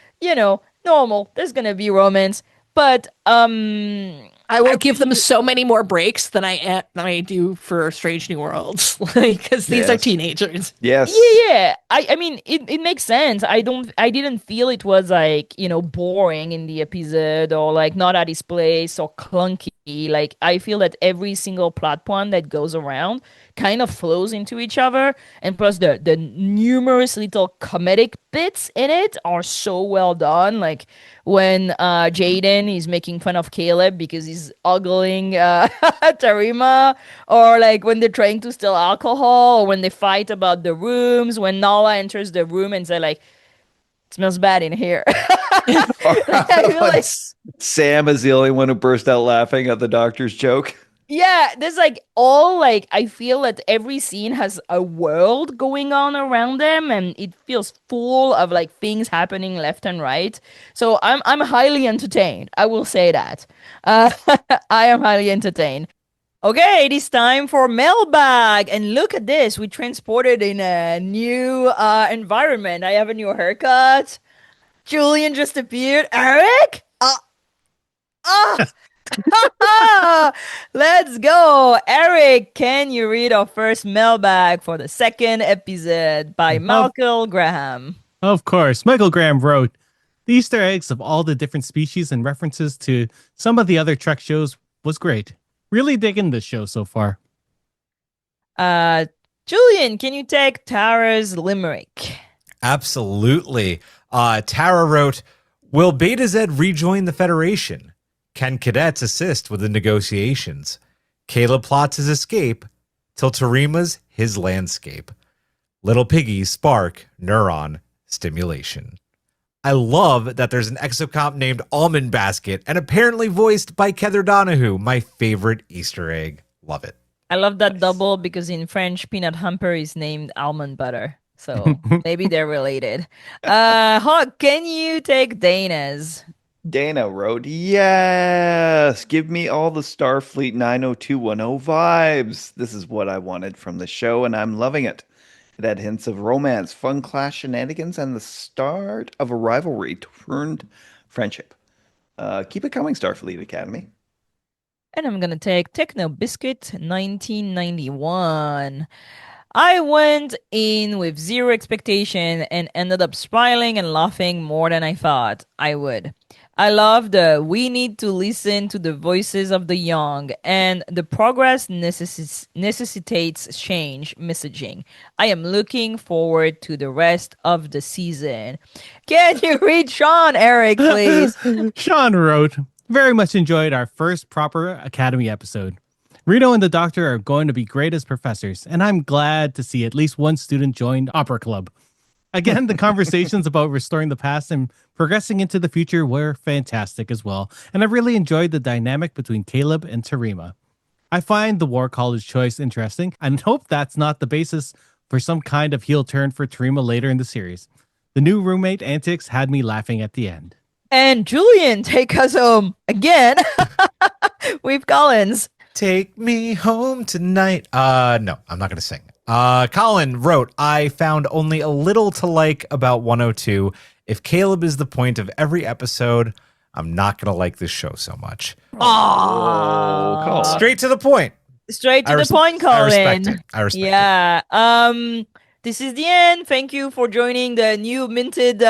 Normal. There's gonna be romance. But I I will give them really so many more breaks than I do for Strange New Worlds, like because these are Yes. teenagers. Yes. Yeah. I mean it makes sense. I didn't feel it was like, boring in the episode or like not at its place or clunky. Like I feel that every single plot point that goes around kind of flows into each other, and plus the numerous little comedic bits in it are so well done. Like when Jaden is making fun of Caleb because he's ogling Tarima, or like when they're trying to steal alcohol, or when they fight about the rooms, when Nala enters the room and say like, "It smells bad in here." Or Like, I feel when like, Sam is the only one who burst out laughing at the doctor's joke. yeah, there's like all like I feel that every scene has a world going on around them, and it feels full of like things happening left and right. So I'm highly entertained. I will say that. Uh, I am highly entertained. Okay, it is time for mailbag. And look at this. We transported in a new environment. I have a new haircut. Julian just appeared. Eric? Ah! Let's go. Eric, can you read our first mailbag for the second episode by Of, Malcolm Graham? of course, Michael Graham wrote, the Easter eggs of all the different species and references to some of the other Trek shows was great. Really digging this show so far. Uh, Julian, can you take Tara's limerick? Absolutely. Tara wrote, will Beta Z rejoin the Federation? Can cadets assist with the negotiations? Caleb plots his escape till Tarima's his landscape. Little Piggy spark neuron stimulation. I love that there's an exocomp named Almond Basket and apparently voiced by Heather Donahue, my favorite Easter egg. Love it. I love that double because in French, peanut hamper is named almond butter. So maybe they're related. Hawk, can you take Dana's? Dana wrote, yes, give me all the Starfleet 90210 vibes. This is what I wanted from the show, and I'm loving it. It had hints of romance, fun class shenanigans, and the start of a rivalry turned friendship. Keep it coming, Starfleet Academy. And I'm gonna take Techno Biscuit 1991. I went in with zero expectation and ended up smiling and laughing more than I thought I would. I love the we need to listen to the voices of the young and the progress necessitates change messaging. I am looking forward to the rest of the season. Can you read Sean, Eric, please? Sean wrote, very much enjoyed our first proper Academy episode. Rito and the Doctor are going to be great as professors, and I'm glad to see at least one student join Opera Club. Again, the conversations about restoring the past and progressing into the future were fantastic as well, and I really enjoyed the dynamic between Caleb and Tarima. I find the War College choice interesting, and hope that's not the basis for some kind of heel turn for Tarima later in the series. The new roommate antics had me laughing at the end. And Julian, take us home again with Collins. Take me home tonight. No, I'm not going to sing. Colin wrote, I found only a little to like about 102. If Caleb is the point of every episode, I'm not going to like this show so much. Colin. Straight to the point. Straight to the point, Colin. I respect it. Yeah. This is the end. Thank you for joining the new minted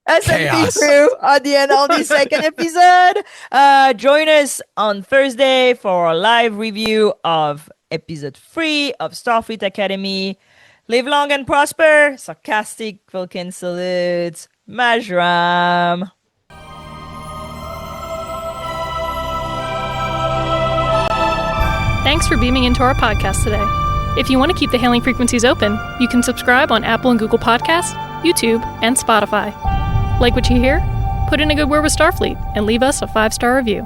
SMP Chaos. crew at the end of the second episode. Join us on Thursday for a live review of episode 3 of Starfleet Academy. Live long and prosper. Sarcastic Vulcan salutes. Majram. Thanks for beaming into our podcast today. If you want to keep the hailing frequencies open, you can subscribe on Apple and Google Podcasts, YouTube, and Spotify. Like what you hear? Put in a good word with Starfleet and leave us a 5-star review.